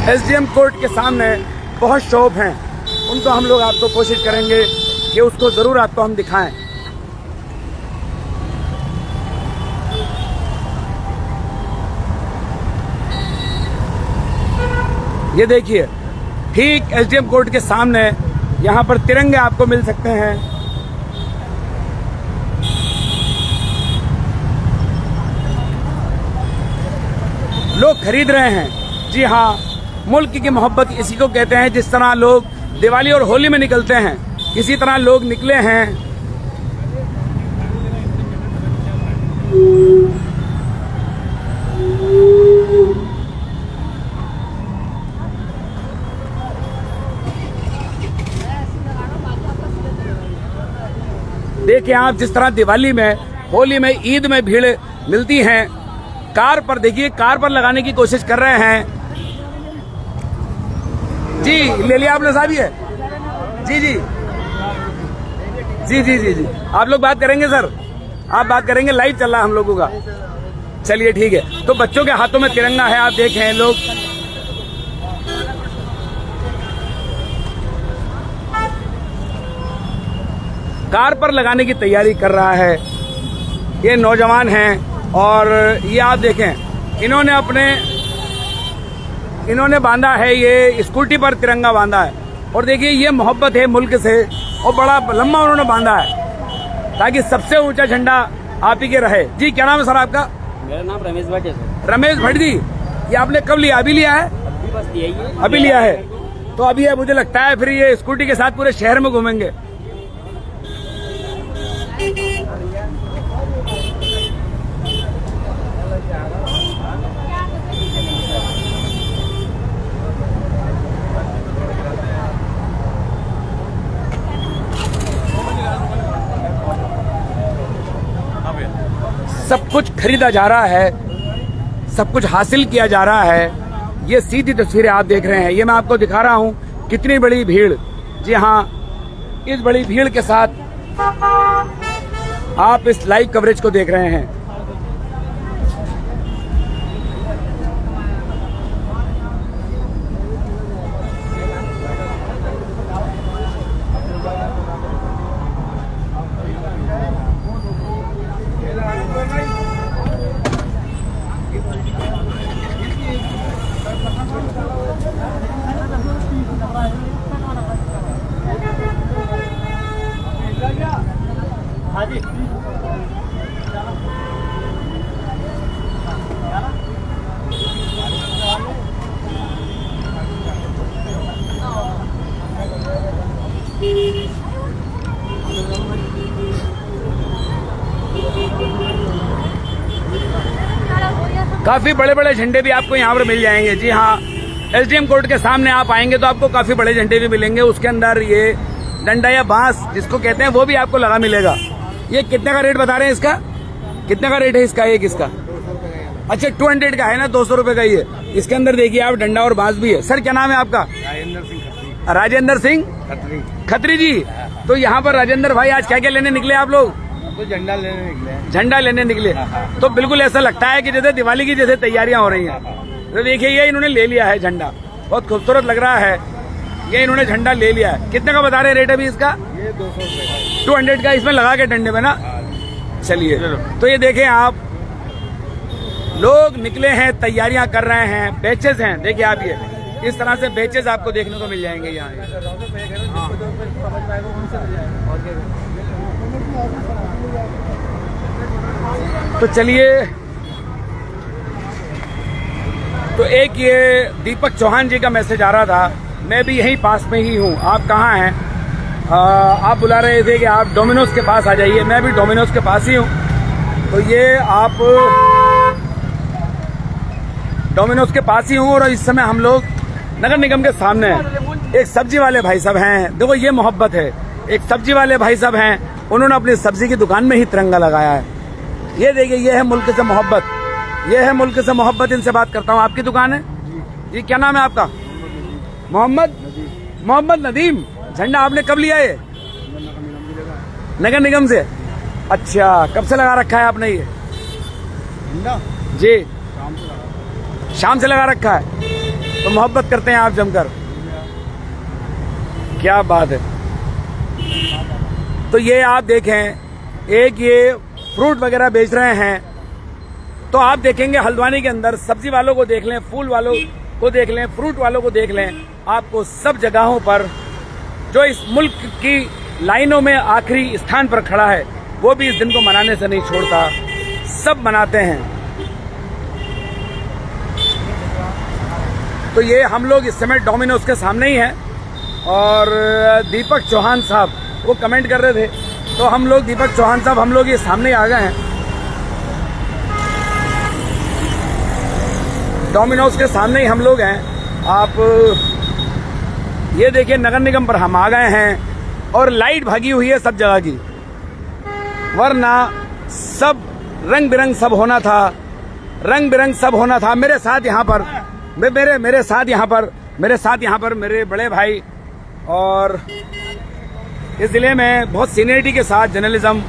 एसडीएम कोर्ट के सामने बहुत शॉप हैं, उनको हम लोग आपको कोशिश करेंगे कि उसको जरूर आपको हम दिखाएं। ये देखिए, ठीक एसडीएम कोर्ट के सामने यहाँ पर तिरंगे आपको मिल सकते हैं। लोग खरीद रहे हैं। जी हाँ, मुल्क की मोहब्बत इसी को कहते हैं। जिस तरह लोग दिवाली और होली में निकलते हैं, इसी तरह लोग निकले हैं। देखिए आप, जिस तरह दिवाली में, होली में, ईद में भीड़ मिलती है, कार पर देखिए, कार पर लगाने की कोशिश कर रहे हैं। जी, ले लिया आपने साहब? ये जी जी जी जी जी जी आप लोग बात करेंगे सर? आप बात करेंगे? लाइव चल रहा है हम लोगों का। चलिए ठीक है। तो बच्चों के हाथों में तिरंगा है, आप देखें। लोग कार पर लगाने की तैयारी कर रहा है। ये नौजवान हैं, और ये आप देखें, इन्होंने बांधा है, ये स्कूटी पर तिरंगा बांधा है। और देखिए, ये मोहब्बत है मुल्क से, और बड़ा लंबा उन्होंने बांधा है ताकि सबसे ऊंचा झंडा आप ही के रहे। जी, क्या नाम है सर आपका? मेरा नाम रमेश भट्ट है सर। रमेश भट्ट जी, ये आपने कब लिया? अभी लिया है? अभी बस लिया ही है। अभी लिया है। तो अभी है, मुझे लगता है फिर ये स्कूटी के साथ पूरे शहर में घूमेंगे। सब कुछ खरीदा जा रहा है, सब कुछ हासिल किया जा रहा है। ये सीधी तस्वीरें आप देख रहे हैं। ये मैं आपको दिखा रहा हूँ कितनी बड़ी भीड़। जी हाँ, इस बड़ी भीड़ के साथ आप इस लाइव कवरेज को देख रहे हैं। काफी बड़े बड़े झंडे भी आपको यहाँ पर मिल जाएंगे। जी हाँ, एसडीएम कोर्ट के सामने आप आएंगे तो आपको काफी बड़े झंडे भी मिलेंगे। उसके अंदर ये डंडा या बांस जिसको कहते हैं वो भी आपको लगा मिलेगा। ये कितने का रेट बता रहे हैं इसका? कितने का रेट है इसका? एक इसका अच्छा 200 का है ना, 200 रुपए का ही है। इसके अंदर देखिए आप डंडा और बांस भी है। सर क्या नाम है आपका? राजेंद्र सिंह खत्री जी। तो यहाँ पर राजेंद्र भाई आज क्या क्या लेने निकले आप लोग? तो झंडा लेने निकले। झंडा लेने निकले। तो बिल्कुल ऐसा लगता है कि जैसे दिवाली की जैसे तैयारियां हो रही हैं। तो देखिए ये इन्होंने ले लिया है झंडा, बहुत खूबसूरत लग रहा है। ये इन्होंने झंडा ले लिया है। कितने का बता रहे रेट अभी इसका? ये 200 रुपए 200 का इसमें लगा के डंडे में ना। चलिए तो ये देखें आप, लोग निकले हैं, तैयारियां कर रहे हैं, बैचेस हैं। देखिए आप ये इस तरह से बैचेस आपको देखने को मिल जाएंगे यहाँ। तो चलिए, तो एक ये दीपक चौहान जी का मैसेज आ रहा था। मैं भी यहीं पास में ही हूँ। आप कहाँ हैं? आप बुला रहे थे कि आप डोमिनोज के पास आ जाइए। मैं भी डोमिनोज के पास ही हूँ। तो ये आप डोमिनोज के पास ही हूँ और इस समय हम लोग नगर निगम के सामने हैं। एक सब्जी वाले भाई साहब हैं, देखो ये मोहब्बत है। एक सब्जी वाले भाई साहब हैं, उन्होंने अपनी सब्जी की दुकान में ही तिरंगा लगाया है। ये देखिए, ये है मुल्क से मोहब्बत, ये है मुल्क से मोहब्बत। इनसे बात करता हूँ। आपकी दुकान है जी? क्या नाम है आपका? मोहम्मद नदीम। झंडा आपने कब लिया ये? नगर निगम से। अच्छा, कब से लगा रखा है आपने ये झंडा? जी, शाम से लगा रखा है। तो मोहब्बत करते हैं आप जमकर, क्या बात है। तो ये आप देखें, एक ये फ्रूट वगैरह बेच रहे हैं। तो आप देखेंगे हल्द्वानी के अंदर सब्जी वालों को देख लें, फूल वालों को देख लें, फ्रूट वालों को देख लें, आपको सब जगहों पर जो इस मुल्क की लाइनों में आखिरी स्थान पर खड़ा है वो भी इस दिन को मनाने से नहीं छोड़ता। सब मनाते हैं। तो ये हम लोग इस समय डोमिनोज के सामने ही हैं और दीपक चौहान साहब वो कमेंट कर रहे थे, तो हम लोग दीपक चौहान साहब हम लोग ये सामने आ गए हैं। डोमिनोज के सामने ही हम लोग हैं। आप ये देखिए, नगर निगम पर हम आ गए हैं और लाइट भागी हुई है सब जगह की, वरना सब रंग बिरंग सब होना था, रंग बिरंग सब होना था। मेरे साथ यहाँ पर मेरे साथ यहाँ पर मेरे बड़े भाई और इस जिले में बहुत सीनियरिटी के साथ जर्नलिज्म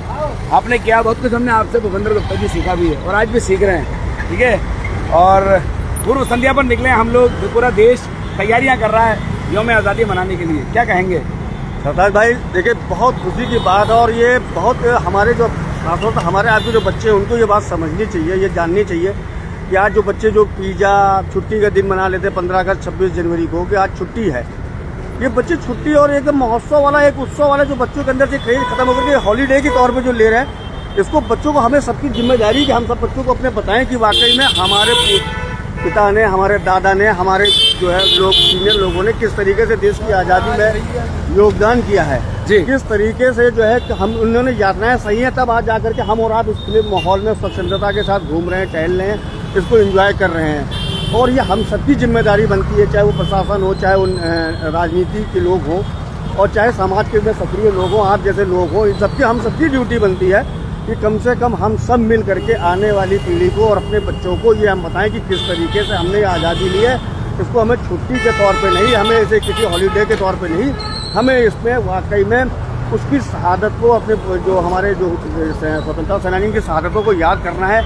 आपने किया, बहुत कुछ हमने आपसे भूपेंद्र गुप्ता जी सीखा भी है और आज भी सीख रहे हैं, ठीक है। और पूर्व संध्या पर निकले हम लोग, पूरा देश तैयारियां कर रहा है यौम आज़ादी मनाने के लिए। क्या कहेंगे सरताज भाई? देखिए, बहुत खुशी की बात है और ये बहुत हमारे जो खासतौर पर हमारे आज के जो बच्चे हैं उनको ये बात समझनी चाहिए, ये जाननी चाहिए कि आज जो बच्चे जो पिज़्ज़ा छुट्टी का दिन मना लेते हैं 15 अगस्त 26 जनवरी को कि आज छुट्टी है, ये बच्चे छुट्टी और एक महोत्सव वाला, एक उत्सव वाला जो बच्चों के अंदर से क्रेज खत्म होकर के हॉलीडे के तौर पे जो ले रहे हैं, इसको बच्चों को हमें सबकी जिम्मेदारी कि हम सब बच्चों को अपने बताएं कि वाकई में हमारे पिता ने, हमारे दादा ने, हमारे जो है लोग सीनियर लोगों ने किस तरीके से देश की आज़ादी में योगदान किया है, किस तरीके से जो है हम उन्होंने यातनाएं सही हैं, तब आज जाकर के हम और आप इस खुले माहौल में स्वच्छंदता के साथ घूम रहे हैं, टहल रहे हैं, इसको एंजॉय कर रहे हैं। और ये हम सबकी जिम्मेदारी बनती है, चाहे वो प्रशासन हो, चाहे उन राजनीति के लोग हों और चाहे समाज के में सक्रिय लोग हों, आप जैसे लोग हों, इन सबकी हम सबकी ड्यूटी बनती है कि कम से कम हम सब मिल करके आने वाली पीढ़ी को और अपने बच्चों को ये हम बताएं कि किस तरीके से हमने आज़ादी ली है। इसको हमें छुट्टी के तौर पे नहीं, हमें इसे किसी हॉलीडे के तौर पे नहीं, हमें इसमें वाकई में उसकी शहादत को, अपने जो हमारे जो स्वतंत्रता सेनानियों की शहादतों को याद करना है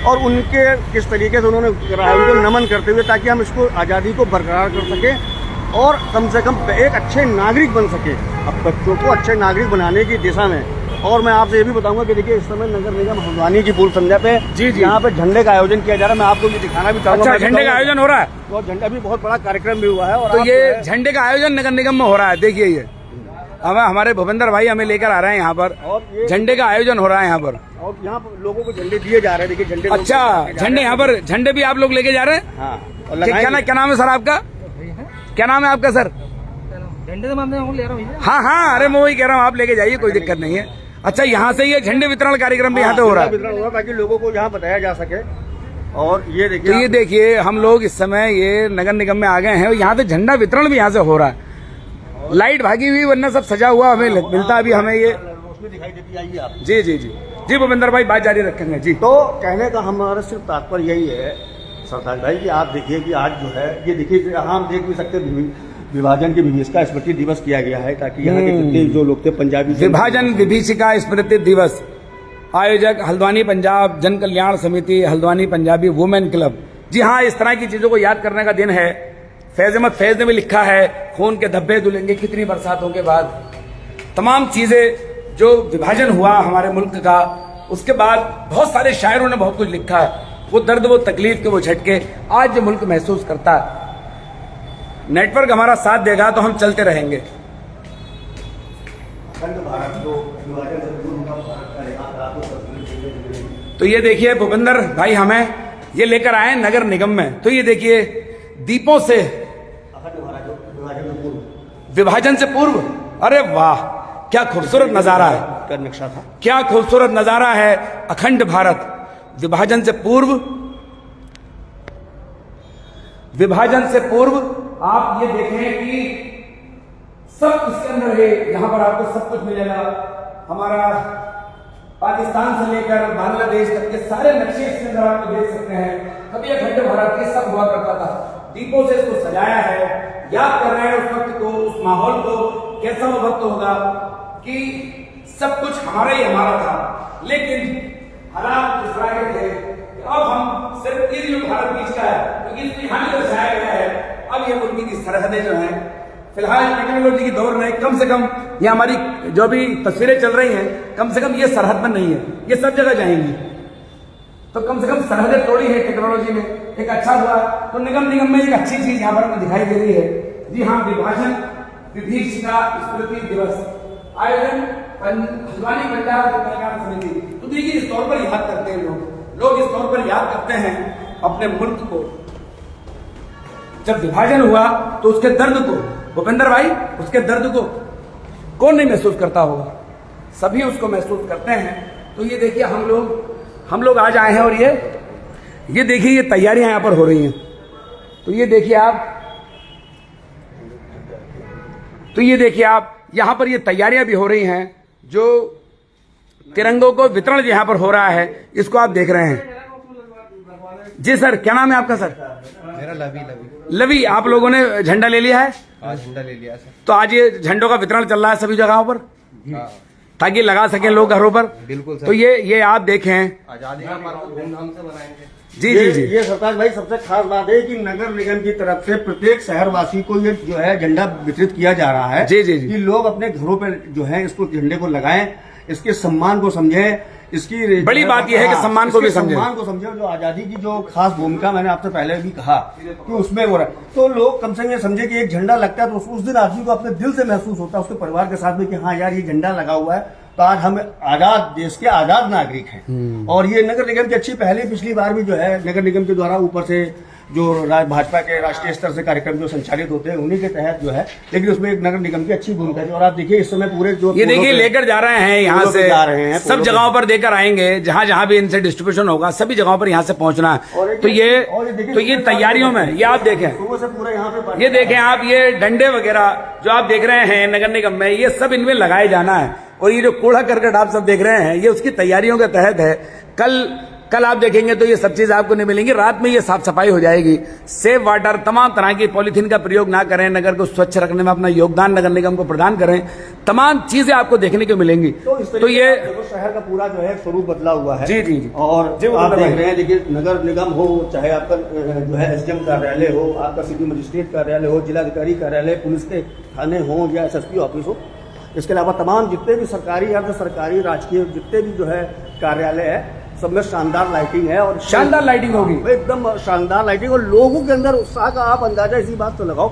और उनके किस तरीके से उन्होंने करा है उनको नमन करते हुए, ताकि हम इसको आज़ादी को बरकरार कर सकें और कम से कम एक अच्छे नागरिक बन सके, अब बच्चों को अच्छे नागरिक बनाने की दिशा में। और मैं आपसे ये भी बताऊंगा कि देखिए, इस समय नगर निगम हल्द्वानी की पूर्व संध्या पे जी यहाँ पे झंडे का आयोजन किया जा रहा है। मैं आपको ये दिखाना भी चाहूंगा। अच्छा, झंडे का आयोजन हो रहा है? तो झंडा भी बहुत बड़ा कार्यक्रम भी हुआ है। और तो ये झंडे का आयोजन नगर निगम में हो रहा है। देखिए, ये हमारे भूपेंद्र भाई हमें लेकर आ रहे हैं यहाँ पर, और झंडे का आयोजन हो रहा है यहाँ पर, और यहाँ पर लोगों को झंडे दिए जा रहे हैं। देखिए झंडे, अच्छा झंडे यहाँ पर, झंडे भी आप लोग लेके जा रहे हैं? हाँ। क्या नाम है सर आपका? क्या नाम है आपका सर? झंडे तो मैं ले रहा हूँ। हाँ हाँ, अरे मैं वही कह रहा हूँ, आप लेके जाइए, कोई दिक्कत नहीं है। अच्छा, यहाँ से ये झंडे वितरण कार्यक्रम भी यहाँ पे हो रहा है, वितरण हो रहा है ताकि लोगों को यहाँ बताया जा सके और ये देखिए तो ये देखिए हम लोग इस समय ये नगर निगम में आ गए हैं और यहाँ पे झंडा वितरण भी यहाँ से हो रहा है। लाइट भागी हुई वरना सब सजा हुआ हमें मिलता अभी हमें ये रोशनी दिखाई देती आई आप। जी जी जी जी भूपेंद्र भाई बात जारी रखेंगे जी। तो कहने का हमारा सिर्फ तात्पर्य यही है सरताज भाई कि आप देखिए कि आज जो है ये देखिए यहाँ हम देख भी सकते विभाजन की विभीषिका स्मृति दिवस किया गया है ताकि यहाँ के जितने जो लोग थे पंजाबी विभाजन विभीषिका स्मृति दिवस आयोजक हल्द्वानी पंजाब जन कल्याण समिति हल्द्वानी पंजाबी वुमेन क्लब। जी हाँ, इस तरह की चीजों को याद करने का दिन है। फैज अहमद फैज ने भी लिखा है खून के धब्बे धुलेंगे कितनी बरसातों के बाद। तमाम चीजें जो विभाजन हुआ हमारे मुल्क का उसके बाद बहुत सारे शायरों ने बहुत कुछ लिखा है। वो दर्द वो तकलीफ के वो झटके आज जो मुल्क महसूस करता है। नेटवर्क हमारा साथ देगा तो हम चलते रहेंगे। तो ये देखिए भूपेंद्र भाई हमें ये लेकर आए नगर निगम में। तो ये देखिए दीपों से विभाजन से पूर्व, अरे वाह क्या खूबसूरत नजारा है, का नक्शा था, क्या खूबसूरत नजारा है। अखंड भारत विभाजन से पूर्व, विभाजन से पूर्व आप ये देखें कि सब इसके अंदर है। यहां पर आपको सब कुछ मिलेगा। हमारा पाकिस्तान से लेकर बांग्लादेश तक के सारे नक्शे इसके अंदर आपको देख सकते हैं। कभी अखंड भारत ये सब हुआ करता था। दीपों से इसको सजाया है, याद कर रहे हैं उस वक्त को, उस माहौल को। कैसा वो वक्त होगा कि सब कुछ हमारा ही हमारा था, लेकिन हालात इस तरह के थे कि अब हम सिर्फ ये जो भारत बीच का है क्योंकि इसको यहाँ भी दर्शाया गया है। अब ये मुल्क की सरहदें जो हैं फिलहाल टेक्नोलॉजी की दौर में कम से कम ये हमारी जो भी तस्वीरें चल रही हैं कम से कम ये सरहद पर नहीं है, ये सब जगह जाएंगी। तो कम से कम सरहदें तोड़ी है टेक्नोलॉजी ने, एक अच्छा हुआ। तो निगम में एक अच्छी चीज यहाँ पर हमें दिखाई दे रही है। जी हाँ, विभाजन विभीषिका स्मृति दिवस आयोजन हल्द्वानी पंजाब जन कल्याण समिति। तो देखिए इस तौर पर याद करते हैं लोग इस तौर पर याद करते हैं अपने मुल्क को। जब विभाजन हुआ तो उसके दर्द को, भूपेंद्र भाई, उसके दर्द को कौन नहीं महसूस करता होगा, सभी उसको महसूस करते हैं। तो ये देखिए हम लोग आज आए हैं और ये देखिए ये तैयारियां यहां पर हो रही हैं। तो ये देखिए आप यहां पर ये तैयारियां भी हो रही हैं। जो तिरंगों को वितरण यहां पर हो रहा है इसको आप देख रहे हैं। जी सर, क्या नाम है आपका सर? मेरा लवी। आप लोगों ने झंडा ले लिया है? झंडा ले लिया सर। तो आज ये झंडों का वितरण चल रहा है सभी जगहों पर ताकि लगा सकें लोग घरों पर। बिल्कुल सर। तो ये आप देखें, आजादी का पर्व धूमधाम से मनाएंगे। जी। ये सरताज भाई सबसे खास बात है कि नगर निगम की तरफ से प्रत्येक शहरवासी को ये जो है झंडा वितरित किया जा रहा है। जी। कि लोग अपने घरों पे जो है इसको झंडे को लगाएं, इसके सम्मान को समझें। इसकी बड़ी बात यह है कि सम्मान को भी समझें। सम्मान को समझे। जो आजादी की जो खास भूमिका मैंने आपसे पहले भी कहा कि उसमें हो रहा है, तो लोग कम से कम ये समझे कि एक झंडा लगता है तो उस दिन आदमी को अपने दिल से महसूस होता है उसके परिवार के साथ में कि हाँ यार ये झंडा लगा हुआ है तो आज हम आजाद देश के आजाद नागरिक हैं। और ये नगर निगम की अच्छी पहले पिछली बार भी जो है नगर निगम के द्वारा ऊपर से जो भाजपा के राष्ट्रीय स्तर से कार्यक्रम जो संचालित होते हैं उन्हीं के तहत जो है, लेकिन उसमें एक नगर निगम की अच्छी भूमिका है। और आप देखिए इस समय पूरे जो ये देखिए लेकर जा रहे हैं यहाँ से, जा रहे हैं सब जगहों पर देकर आएंगे। जहां भी इनसे डिस्ट्रीब्यूशन होगा सभी जगहों पर यहाँ से पहुंचना है। तो ये तैयारियों में ये आप देखें, सुबह से पूरे यहाँ पे ये देखें आप, ये डंडे वगैरह जो आप देख रहे हैं नगर निगम में ये सब इनमें लगाए जाना है। और ये जो कूड़ा करकट आप सब देख रहे हैं ये उसकी तैयारियों के तहत है। कल आप देखेंगे तो ये सब चीज आपको नहीं मिलेंगी। रात में ये साफ सफाई हो जाएगी। सेव वाटर, तमाम तरह की पॉलीथीन का प्रयोग ना करें, नगर को स्वच्छ रखने में अपना योगदान नगर निगम को प्रदान करें। तमाम चीजें आपको देखने को मिलेंगी। तो ये शहर का पूरा जो है स्वरूप बदला हुआ है। जी। और आप देख रहे हैं, देखिए नगर निगम हो चाहे आपका जो है एसडीएम कार्यालय हो, आपका सिटी मजिस्ट्रेट कार्यालय हो, जिलाधिकारी कार्यालय, पुलिस के थाने हो या एसएसपी ऑफिस हो, इसके अलावा तमाम जितने भी सरकारी अर्ध सरकारी राजकीय जितने भी जो है कार्यालय है सब में शानदार लाइटिंग है। और शानदार लाइटिंग होगी, एकदम शानदार लाइटिंग। और लोगों के अंदर उत्साह का आप अंदाजा इसी बात से लगाओ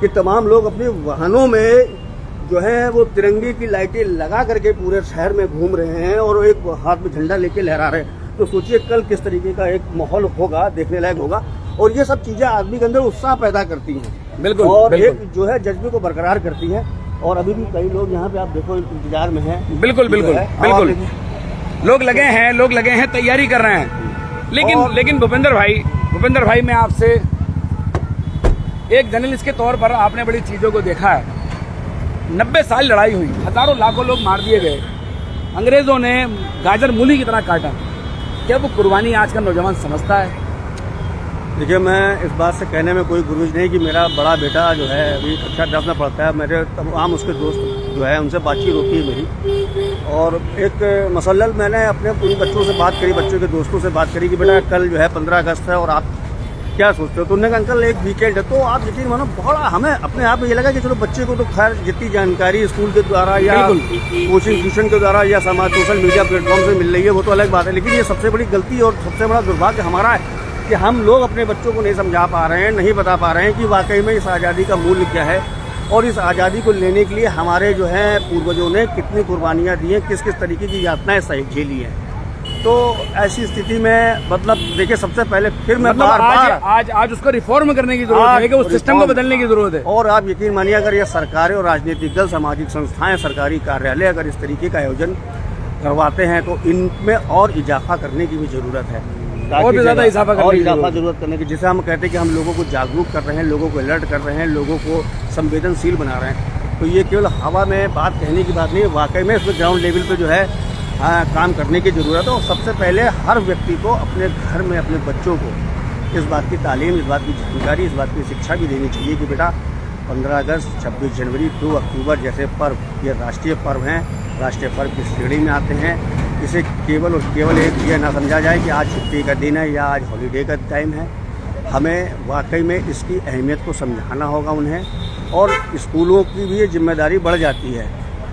कि तमाम लोग अपने वाहनों में जो है वो तिरंगे की लाइटें लगा करके पूरे शहर में घूम रहे हैं और एक हाथ में झंडा लेके लहरा रहे हैं। तो सोचिए कल किस तरीके का एक माहौल होगा, देखने लायक होगा। और ये सब चीजें आदमी के अंदर उत्साह पैदा करती हैं। बिल्कुल। और एक जो है जज्बे को बरकरार करती है। और अभी भी कई लोग यहाँ पे आप देखो इंतजार में हैं। बिल्कुल। लोग लगे हैं, तैयारी कर रहे हैं। लेकिन भूपेंद्र भाई मैं आपसे एक जर्नलिस्ट के तौर पर, आपने बड़ी चीज़ों को देखा है। 90 साल लड़ाई हुई, हजारों लाखों लोग मार दिए गए, अंग्रेजों ने गाजर मूली की तरह काटा। क्या वो कुर्बानी आज का नौजवान समझता है? देखिए, मैं इस बात से कहने में कोई गुरुज नहीं कि मेरा बड़ा बेटा जो है अभी कक्षा 10 में पढ़ता है। मेरे तमाम उसके दोस्त जो है उनसे बातचीत होती है मेरी, और एक मसलन मैंने अपने उन बच्चों से बात करी, बच्चों के दोस्तों से बात करी कि बेटा कल जो है 15 अगस्त है और आप क्या सोचते हो? तो उन्होंने कहा अंकल एक वीकेंड है। तो आप यकीन मानो बहुत हमें अपने आप में ये लगा कि चलो बच्चे को तो खैर जितनी जानकारी स्कूल के द्वारा या कोचिंग ट्यूशन के द्वारा या सोशल मीडिया प्लेटफॉर्म से मिल रही है वो तो अलग बात है, लेकिन ये सबसे बड़ी गलती और सबसे बड़ा दुर्भाग्य हमारा है कि हम लोग अपने बच्चों को नहीं समझा पा रहे हैं, नहीं बता पा रहे हैं कि वाकई में इस आज़ादी का मूल्य क्या है और इस आज़ादी को लेने के लिए हमारे जो है पूर्वजों ने कितनी कुर्बानियाँ दी हैं, किस किस तरीके की यातनाएं सही झेली हैं। तो ऐसी स्थिति में मतलब देखिए, सबसे पहले फिर मैं आज उसको रिफॉर्म करने की जरूरत है कि उस सिस्टम को बदलने की जरूरत है। और आप यकीन मानिए, अगर ये सरकारें और राजनीतिक दल, सामाजिक संस्थाएं, सरकारी कार्यालय अगर इस तरीके का आयोजन करवाते हैं तो इनमें और इजाफा करने की भी जरूरत है, और भी ज्यादा इजाफा जरूरत करने की, जिसे हम कहते हैं कि हम लोगों को जागरूक कर रहे हैं, लोगों को अलर्ट कर रहे हैं, लोगों को संवेदनशील बना रहे हैं। तो ये केवल हवा में बात कहने की बात नहीं है, वाकई में इसमें ग्राउंड लेवल पे जो है काम करने की ज़रूरत है। और सबसे पहले हर व्यक्ति को अपने घर में अपने बच्चों को इस बात की तालीम, इस बात की जानकारी, इस बात की शिक्षा भी देनी चाहिए कि बेटा 15 अगस्त, 26 जनवरी, 2 अक्टूबर जैसे पर्व ये राष्ट्रीय पर्व हैं, राष्ट्रीय पर्व की श्रेणी में आते हैं। इसे केवल और केवल एक ये ना समझा जाए कि आज छुट्टी का दिन है या आज हॉलीडे का टाइम है। हमें वाकई में इसकी अहमियत को समझाना होगा उन्हें, और स्कूलों की भी ये जिम्मेदारी बढ़ जाती है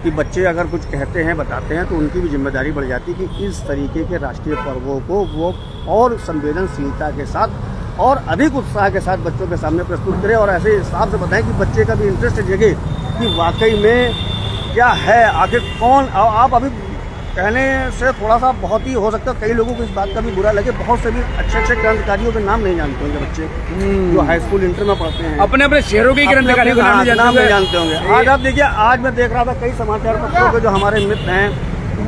कि बच्चे अगर कुछ कहते हैं, बताते हैं तो उनकी भी जिम्मेदारी बढ़ जाती है कि इस तरीके के राष्ट्रीय पर्वों को वो और संवेदनशीलता के साथ और अधिक उत्साह के साथ बच्चों के सामने प्रस्तुत करें, और ऐसे हिसाब से बताएं कि बच्चे का भी इंटरेस्ट जगे कि वाकई में क्या है, आखिर कौन। आप अभी कहने से थोड़ा सा बहुत ही हो सकता है कई लोगों को इस बात का भी बुरा लगे, बहुत से भी अच्छे क्रांतिकारियों के नाम नहीं जानते होंगे बच्चे जो हाई स्कूल इंटर में पढ़ते हैं, अपने शहरों के क्रांतिकारियों के नाम नहीं जानते होंगे। आज आप देखिए, आज मैं देख रहा था कई समाचार पत्रों के जो हमारे मित्र हैं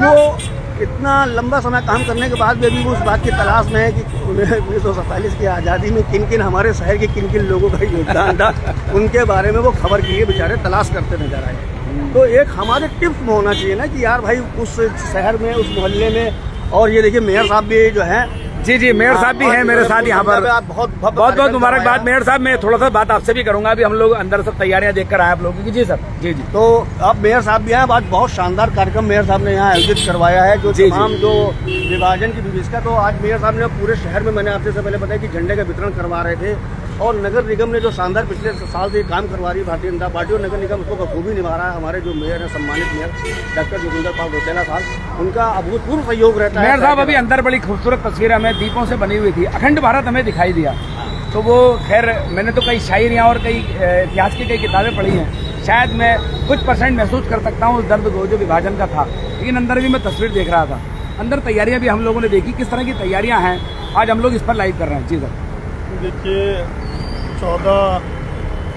वो इतना लंबा समय काम करने के बाद भी अभी वो उस बात की तलाश में है कि 1947 की आज़ादी में किन किन हमारे शहर के किन किन लोगों का योगदान था, उनके बारे में वो खबर के लिए बेचारे तलाश करते नजर आए। तो एक हमारे टिप्स में होना चाहिए ना कि यार भाई उस शहर में, उस मोहल्ले में, और ये देखिए मेयर साहब भी जो है, जी मेयर साहब भी हैं मेरे साथ यहाँ पर, बहुत मुबारकबाद मेयर साहब। मैं थोड़ा सा बात आपसे भी करूंगा, अभी हम लोग अंदर सब तैयारियां देख कर आए आप लोगों की। जी सर, जी। तो अब मेयर साहब भी हैं, आज बहुत शानदार कार्यक्रम मेयर साहब ने यहाँ आयोजित करवाया है, जो तमाम जो विभाजन की विभिषिका। तो आज मेयर साहब ने पूरे शहर में, मैंने आपसे पहले बताया कि झंडे का वितरण करवा रहे थे, और नगर निगम ने जो शानदार पिछले साल से काम करवा रही भारतीय जनता पार्टी, और नगर निगम उसको बखूबी निभा रहा है। हमारे जो मेयर है, सम्मानित मेयर डॉक्टर जोगिंदर पाल रौतेला साहब, उनका अभूतपूर्व सहयोग रहता है। मेयर साहब, अभी अंदर बड़ी खूबसूरत तस्वीर हमें दीपों से बनी हुई थी, अखंड भारत हमें दिखाई दिया। तो वो खैर मैंने तो कई शायरियाँ और कई इतिहास की कई किताबें पढ़ी हैं, शायद मैं कुछ % महसूस कर सकता हूँ उस दर्द को जो विभाजन का था, लेकिन अंदर भी मैं तस्वीर देख रहा था। अंदर तैयारियाँ भी हम लोगों ने देखी, किस तरह की तैयारियाँ हैं, आज हम लोग इस पर लाइव कर रहे हैं। जी सर। देखिए, 14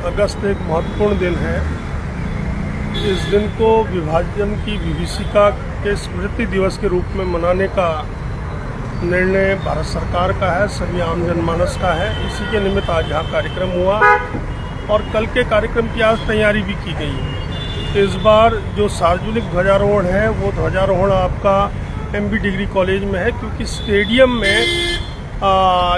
अगस्त एक महत्वपूर्ण दिन है। इस दिन को विभाजन की विभीषिका के स्मृति दिवस के रूप में मनाने का निर्णय भारत सरकार का है, सभी आम जनमानस का है। इसी के निमित्त आज यहाँ कार्यक्रम हुआ, और कल के कार्यक्रम की आज तैयारी भी की गई है। इस बार जो सार्वजनिक ध्वजारोहण है वो ध्वजारोहण आपका MB डिग्री कॉलेज में है, क्योंकि स्टेडियम में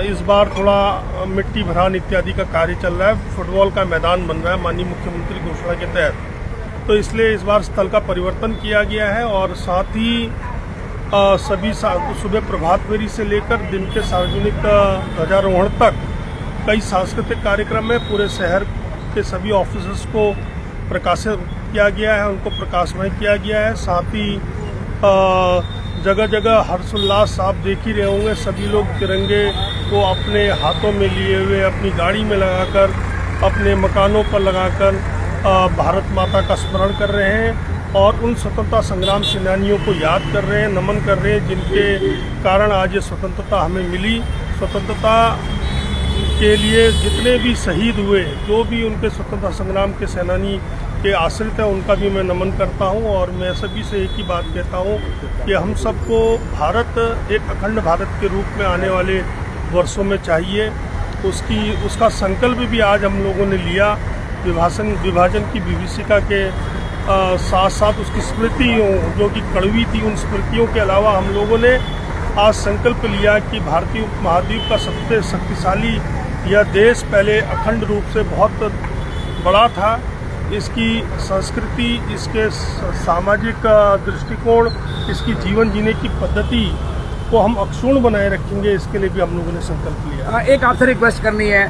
इस बार थोड़ा मिट्टी भरान इत्यादि का कार्य चल रहा है, फुटबॉल का मैदान बन रहा है माननीय मुख्यमंत्री घोषणा के तहत, तो इसलिए इस बार स्थल का परिवर्तन किया गया है। और साथ ही सभी सुबह प्रभात फेरी से लेकर दिन के सार्वजनिक ध्वजारोहण तक कई सांस्कृतिक कार्यक्रम है। पूरे शहर के सभी ऑफिसर्स को प्रकाशित किया गया है, उनको प्रकाशमय किया गया है। साथ ही जगह जगह हर्षोल्लास आप देख ही रहे होंगे, सभी लोग तिरंगे को अपने हाथों में लिए हुए, अपनी गाड़ी में लगाकर, अपने मकानों पर लगाकर भारत माता का स्मरण कर रहे हैं, और उन स्वतंत्रता संग्राम सेनानियों को याद कर रहे हैं, नमन कर रहे हैं, जिनके कारण आज ये स्वतंत्रता हमें मिली। स्वतंत्रता के लिए जितने भी शहीद हुए, जो भी उनके स्वतंत्रता संग्राम के सेनानी के आश्रित हैं उनका भी मैं नमन करता हूं। और मैं सभी से एक ही बात कहता हूं कि हम सबको भारत एक अखंड भारत के रूप में आने वाले वर्षों में चाहिए। उसका संकल्प भी आज हम लोगों ने लिया। विभाजन की विभीषिका के साथ साथ उसकी स्मृतियों जो कि कड़वी थी, उन स्मृतियों के अलावा हम लोगों ने आज संकल्प लिया कि भारतीय उपमहाद्वीप का सबसे शक्तिशाली यह देश पहले अखंड रूप से बहुत बड़ा था। इसकी संस्कृति, इसके सामाजिक दृष्टिकोण, इसकी जीवन जीने की पद्धति को हम अक्षुण्ण बनाए रखेंगे। इसके लिए भी हम लोगों ने संकल्प लिया। एक आपसे रिक्वेस्ट करनी है,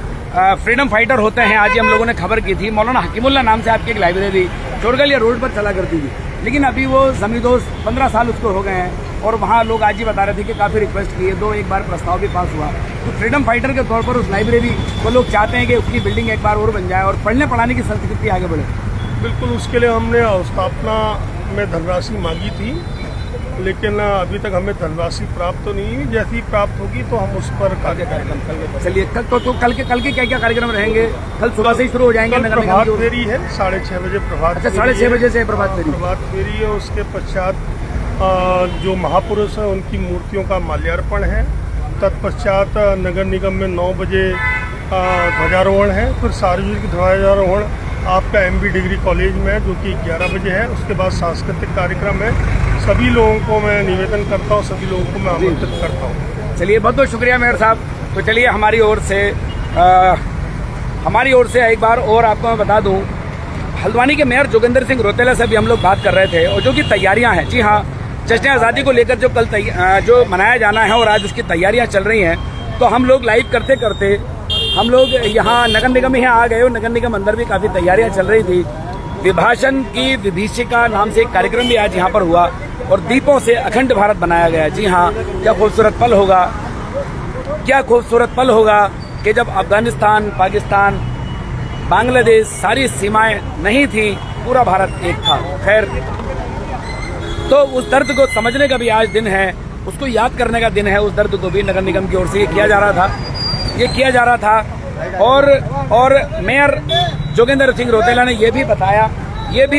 फ्रीडम फाइटर होते हैं, आज ही हम लोगों ने खबर की थी, मौलाना हकीमुल्ला नाम से आपकी एक लाइब्रेरी चोरगलिया रोड पर चला करती थी, लेकिन अभी वो जमींदोज 15 साल उसको हो गए हैं और वहाँ लोग आज ही बता रहे थे कि काफ़ी रिक्वेस्ट किए, एक बार प्रस्ताव भी पास हुआ। तो फ्रीडम फाइटर के तौर पर उस लाइब्रेरी को लोग चाहते हैं कि उसकी बिल्डिंग एक बार और बन जाए और पढ़ने पढ़ाने की संस्कृति आगे बढ़े। बिल्कुल, उसके लिए हमने स्थापना में धनराशि मांगी थी, लेकिन अभी तक हमें धनराशि प्राप्त तो नहीं हुई। जैसी प्राप्त होगी तो हम उस पर कार्यक्रम। चलिए, कल के क्या कार्यक्रम रहेंगे? कल सुबह से ही शुरू हो जाएंगे। प्रभात फेरी है 6:30 बजे प्रभात। अच्छा, 6:30 बजे से प्रभात फेरी है। उसके पश्चात जो महापुरुष हैं उनकी मूर्तियों का माल्यार्पण है। तत्पश्चात नगर निगम में 9 बजे ध्वजारोहण है। फिर सार्वजनिक ध्वजारोहण आपका MB डिग्री कॉलेज में है जो कि 11 बजे है। उसके बाद सांस्कृतिक कार्यक्रम है। सभी लोगों को मैं निवेदन करता हूँ, सभी लोगों को मैं आमंत्रित करता हूँ। चलिए, बहुत बहुत शुक्रिया मेयर साहब। तो चलिए, हमारी ओर से एक बार और आपको मैं बता दूं, हल्द्वानी के मेयर जोगिंदर सिंह रौतेला से भी हम लोग बात कर रहे थे और जो कि तैयारियां हैं, जी हाँ, जश्न आज़ादी को लेकर जो कल जो मनाया जाना है और आज उसकी तैयारियां चल रही हैं, तो हम लोग लाइव करते करते हम लोग यहाँ नगर निगम ही आ गए और नगर निगम अंदर भी काफ़ी तैयारियां चल रही थी। विभाजन की विभीषिका नाम से एक कार्यक्रम भी आज यहाँ पर हुआ और दीपों से अखंड भारत बनाया गया। जी हाँ, क्या खूबसूरत पल होगा, क्या खूबसूरत पल होगा कि जब अफगानिस्तान, पाकिस्तान, बांग्लादेश सारी सीमाएं नहीं थी, पूरा भारत एक था। खैर, तो उस दर्द को समझने का भी आज दिन है, उसको याद करने का दिन है। उस दर्द को भी नगर निगम की ओर से ये किया जा रहा था। और मेयर जोगिंदर सिंह रौतेला ने ये भी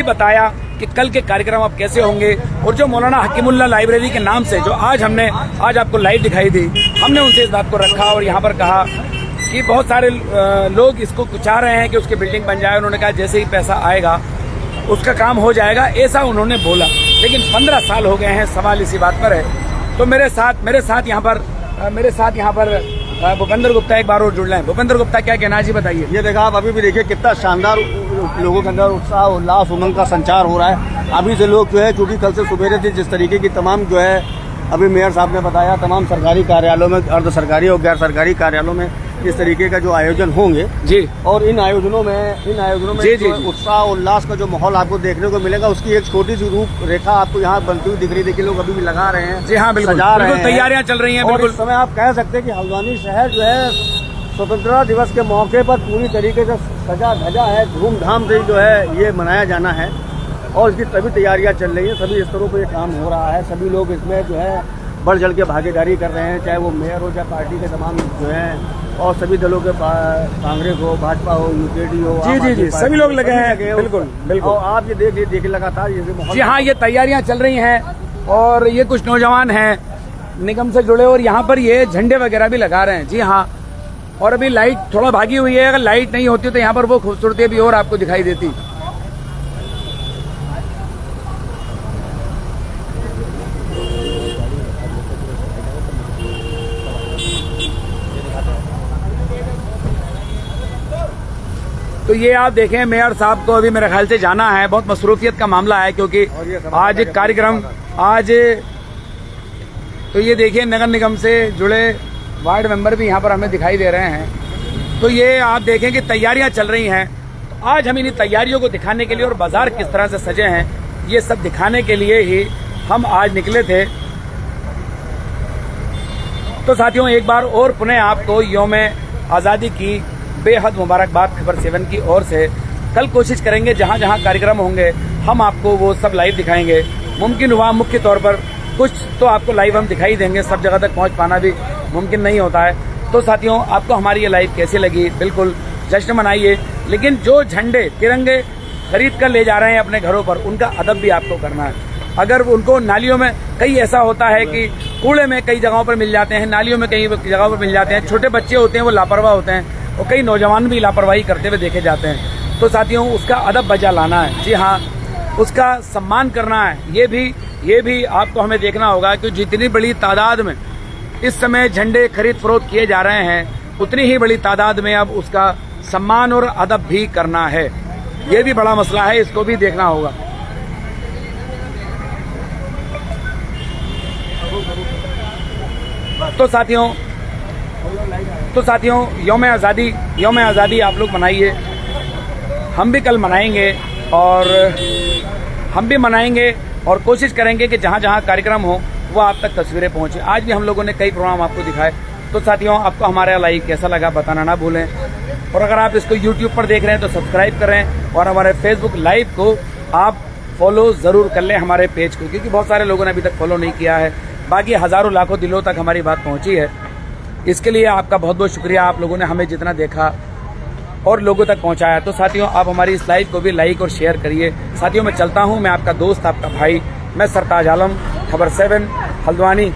बताया कि कल के कार्यक्रम अब कैसे होंगे। और जो मौलाना हकीमुल्ला लाइब्रेरी के नाम से जो आज आपको लाइव दिखाई दी, हमने उनसे इस बात को रखा और यहाँ पर कहा कि बहुत सारे लोग इसको चाह रहे हैं कि उसकी बिल्डिंग बन जाए। उन्होंने कहा जैसे ही पैसा आएगा उसका काम हो जाएगा, ऐसा उन्होंने बोला। लेकिन 15 साल हो गए हैं, सवाल इसी बात पर है। तो मेरे साथ यहाँ पर भूपेंद्र गुप्ता एक बार और जुड़ रहे हैं। भूपेंद्र गुप्ता, क्या कहना जी, बताइए। ये देखा आप अभी भी देखिए कितना शानदार लोगों के अंदर उत्साह, उल्लास, उमंग का संचार हो रहा है। अभी से लोग जो है, क्योंकि कल से सुबेरे से जिस तरीके की तमाम जो है, अभी मेयर साहब ने बताया, तमाम सरकारी कार्यालयों में, अर्ध सरकारी और गैर सरकारी कार्यालयों में इस तरीके का जो आयोजन होंगे जी, और इन आयोजनों में जी, उत्साह उल्लास का जो माहौल आपको देखने को मिलेगा, उसकी एक छोटी सी रूपरेखा आपको यहाँ बनती हुई दिख रही। देखिए, लोग अभी भी लगा रहे हैं। जी हाँ, बिल्कुल, सजा रहे हैं, तैयारियां चल रही हैं। बिल्कुल, इस समय आप कह सकते हैं कि हल्द्वानी शहर जो है स्वतंत्रता दिवस के मौके पर पूरी तरीके से सजा धजा है। धूमधाम से जो है ये मनाया जाना है और इसकी सभी तैयारियां चल रही हैं। सभी स्तरों पर ये काम हो रहा है। सभी लोग इसमें जो है बढ़ चढ़ के भागीदारी कर रहे हैं, चाहे वो मेयर हो, चाहे पार्टी के तमाम जो हैं और सभी दलों के, कांग्रेस हो, भाजपा हो, UKD हो, जी, सभी लोग लगे हैं। बिल्कुल। और आप ये देखिए लगातार ये जी हाँ, ये तैयारियां चल रही हैं और ये कुछ नौजवान हैं निगम से जुड़े और यहाँ पर ये झंडे वगैरह भी लगा रहे हैं। जी हाँ, और अभी लाइट थोड़ा भागी हुई है। अगर लाइट नहीं होती तो यहाँ पर वो खूबसूरती भी और आपको दिखाई देती। तो ये आप देखें, मेयर साहब को अभी मेरे ख्याल से जाना है, बहुत मसरूफियत का मामला है क्योंकि आज कार्यक्रम तो ये देखिए नगर निगम से जुड़े वार्ड मेंबर भी यहाँ पर हमें दिखाई दे रहे हैं। तो ये आप देखें कि तैयारियां चल रही हैं। तो आज हम इन तैयारियों को दिखाने के लिए और बाजार किस तरह से सजे हैं, ये सब दिखाने के लिए ही हम आज निकले थे। तो साथियों, एक बार और पुनः आपको यौम आज़ादी की बेहद मुबारकबाद खबर 7 की ओर से। कल कोशिश करेंगे जहां जहां कार्यक्रम होंगे हम आपको वो सब लाइव दिखाएंगे। मुमकिन हुआ मुख्य तौर पर कुछ तो आपको लाइव हम दिखाई देंगे, सब जगह तक पहुंच पाना भी मुमकिन नहीं होता है। तो साथियों, आपको हमारी ये लाइव कैसी लगी? बिल्कुल जश्न मनाइए, लेकिन जो झंडे तिरंगे खरीद कर ले जा रहे हैं अपने घरों पर, उनका अदब भी आपको करना है। अगर उनको नालियों में, कई ऐसा होता है कि कूड़े में कई जगहों पर मिल जाते हैं, नालियों में कई जगहों पर मिल जाते हैं, छोटे बच्चे होते हैं वो लापरवाह होते हैं और कई नौजवान भी लापरवाही करते हुए देखे जाते हैं। तो साथियों, उसका अदब बजा लाना है, जी हाँ, उसका सम्मान करना है। ये भी आपको हमें देखना होगा कि जितनी बड़ी तादाद में इस समय झंडे खरीद फरोख्त किए जा रहे हैं, उतनी ही बड़ी तादाद में अब उसका सम्मान और अदब भी करना है। ये भी बड़ा मसला है, इसको भी देखना होगा। तो साथियों यौम आज़ादी आप लोग मनाइए, हम भी कल मनाएंगे और कोशिश करेंगे कि जहाँ जहाँ कार्यक्रम हो वो आप तक तस्वीरें पहुँचे। आज भी हम लोगों ने कई प्रोग्राम आपको दिखाए। तो साथियों, आपको हमारा लाइव कैसा लगा बताना ना भूलें, और अगर आप इसको YouTube पर देख रहे हैं तो सब्सक्राइब करें और हमारे Facebook लाइव को आप फॉलो ज़रूर कर लें, हमारे पेज को, क्योंकि बहुत सारे लोगों ने अभी तक फॉलो नहीं किया है। बाकी हज़ारों लाखों दिलों तक हमारी बात पहुंची है, इसके लिए आपका बहुत बहुत शुक्रिया। आप लोगों ने हमें जितना देखा और लोगों तक पहुंचाया। तो साथियों, आप हमारी इस लाइव को भी लाइक और शेयर करिए। साथियों, मैं चलता हूं, मैं आपका दोस्त, आपका भाई, मैं सरताज आलम, खबर 7 हल्द्वानी।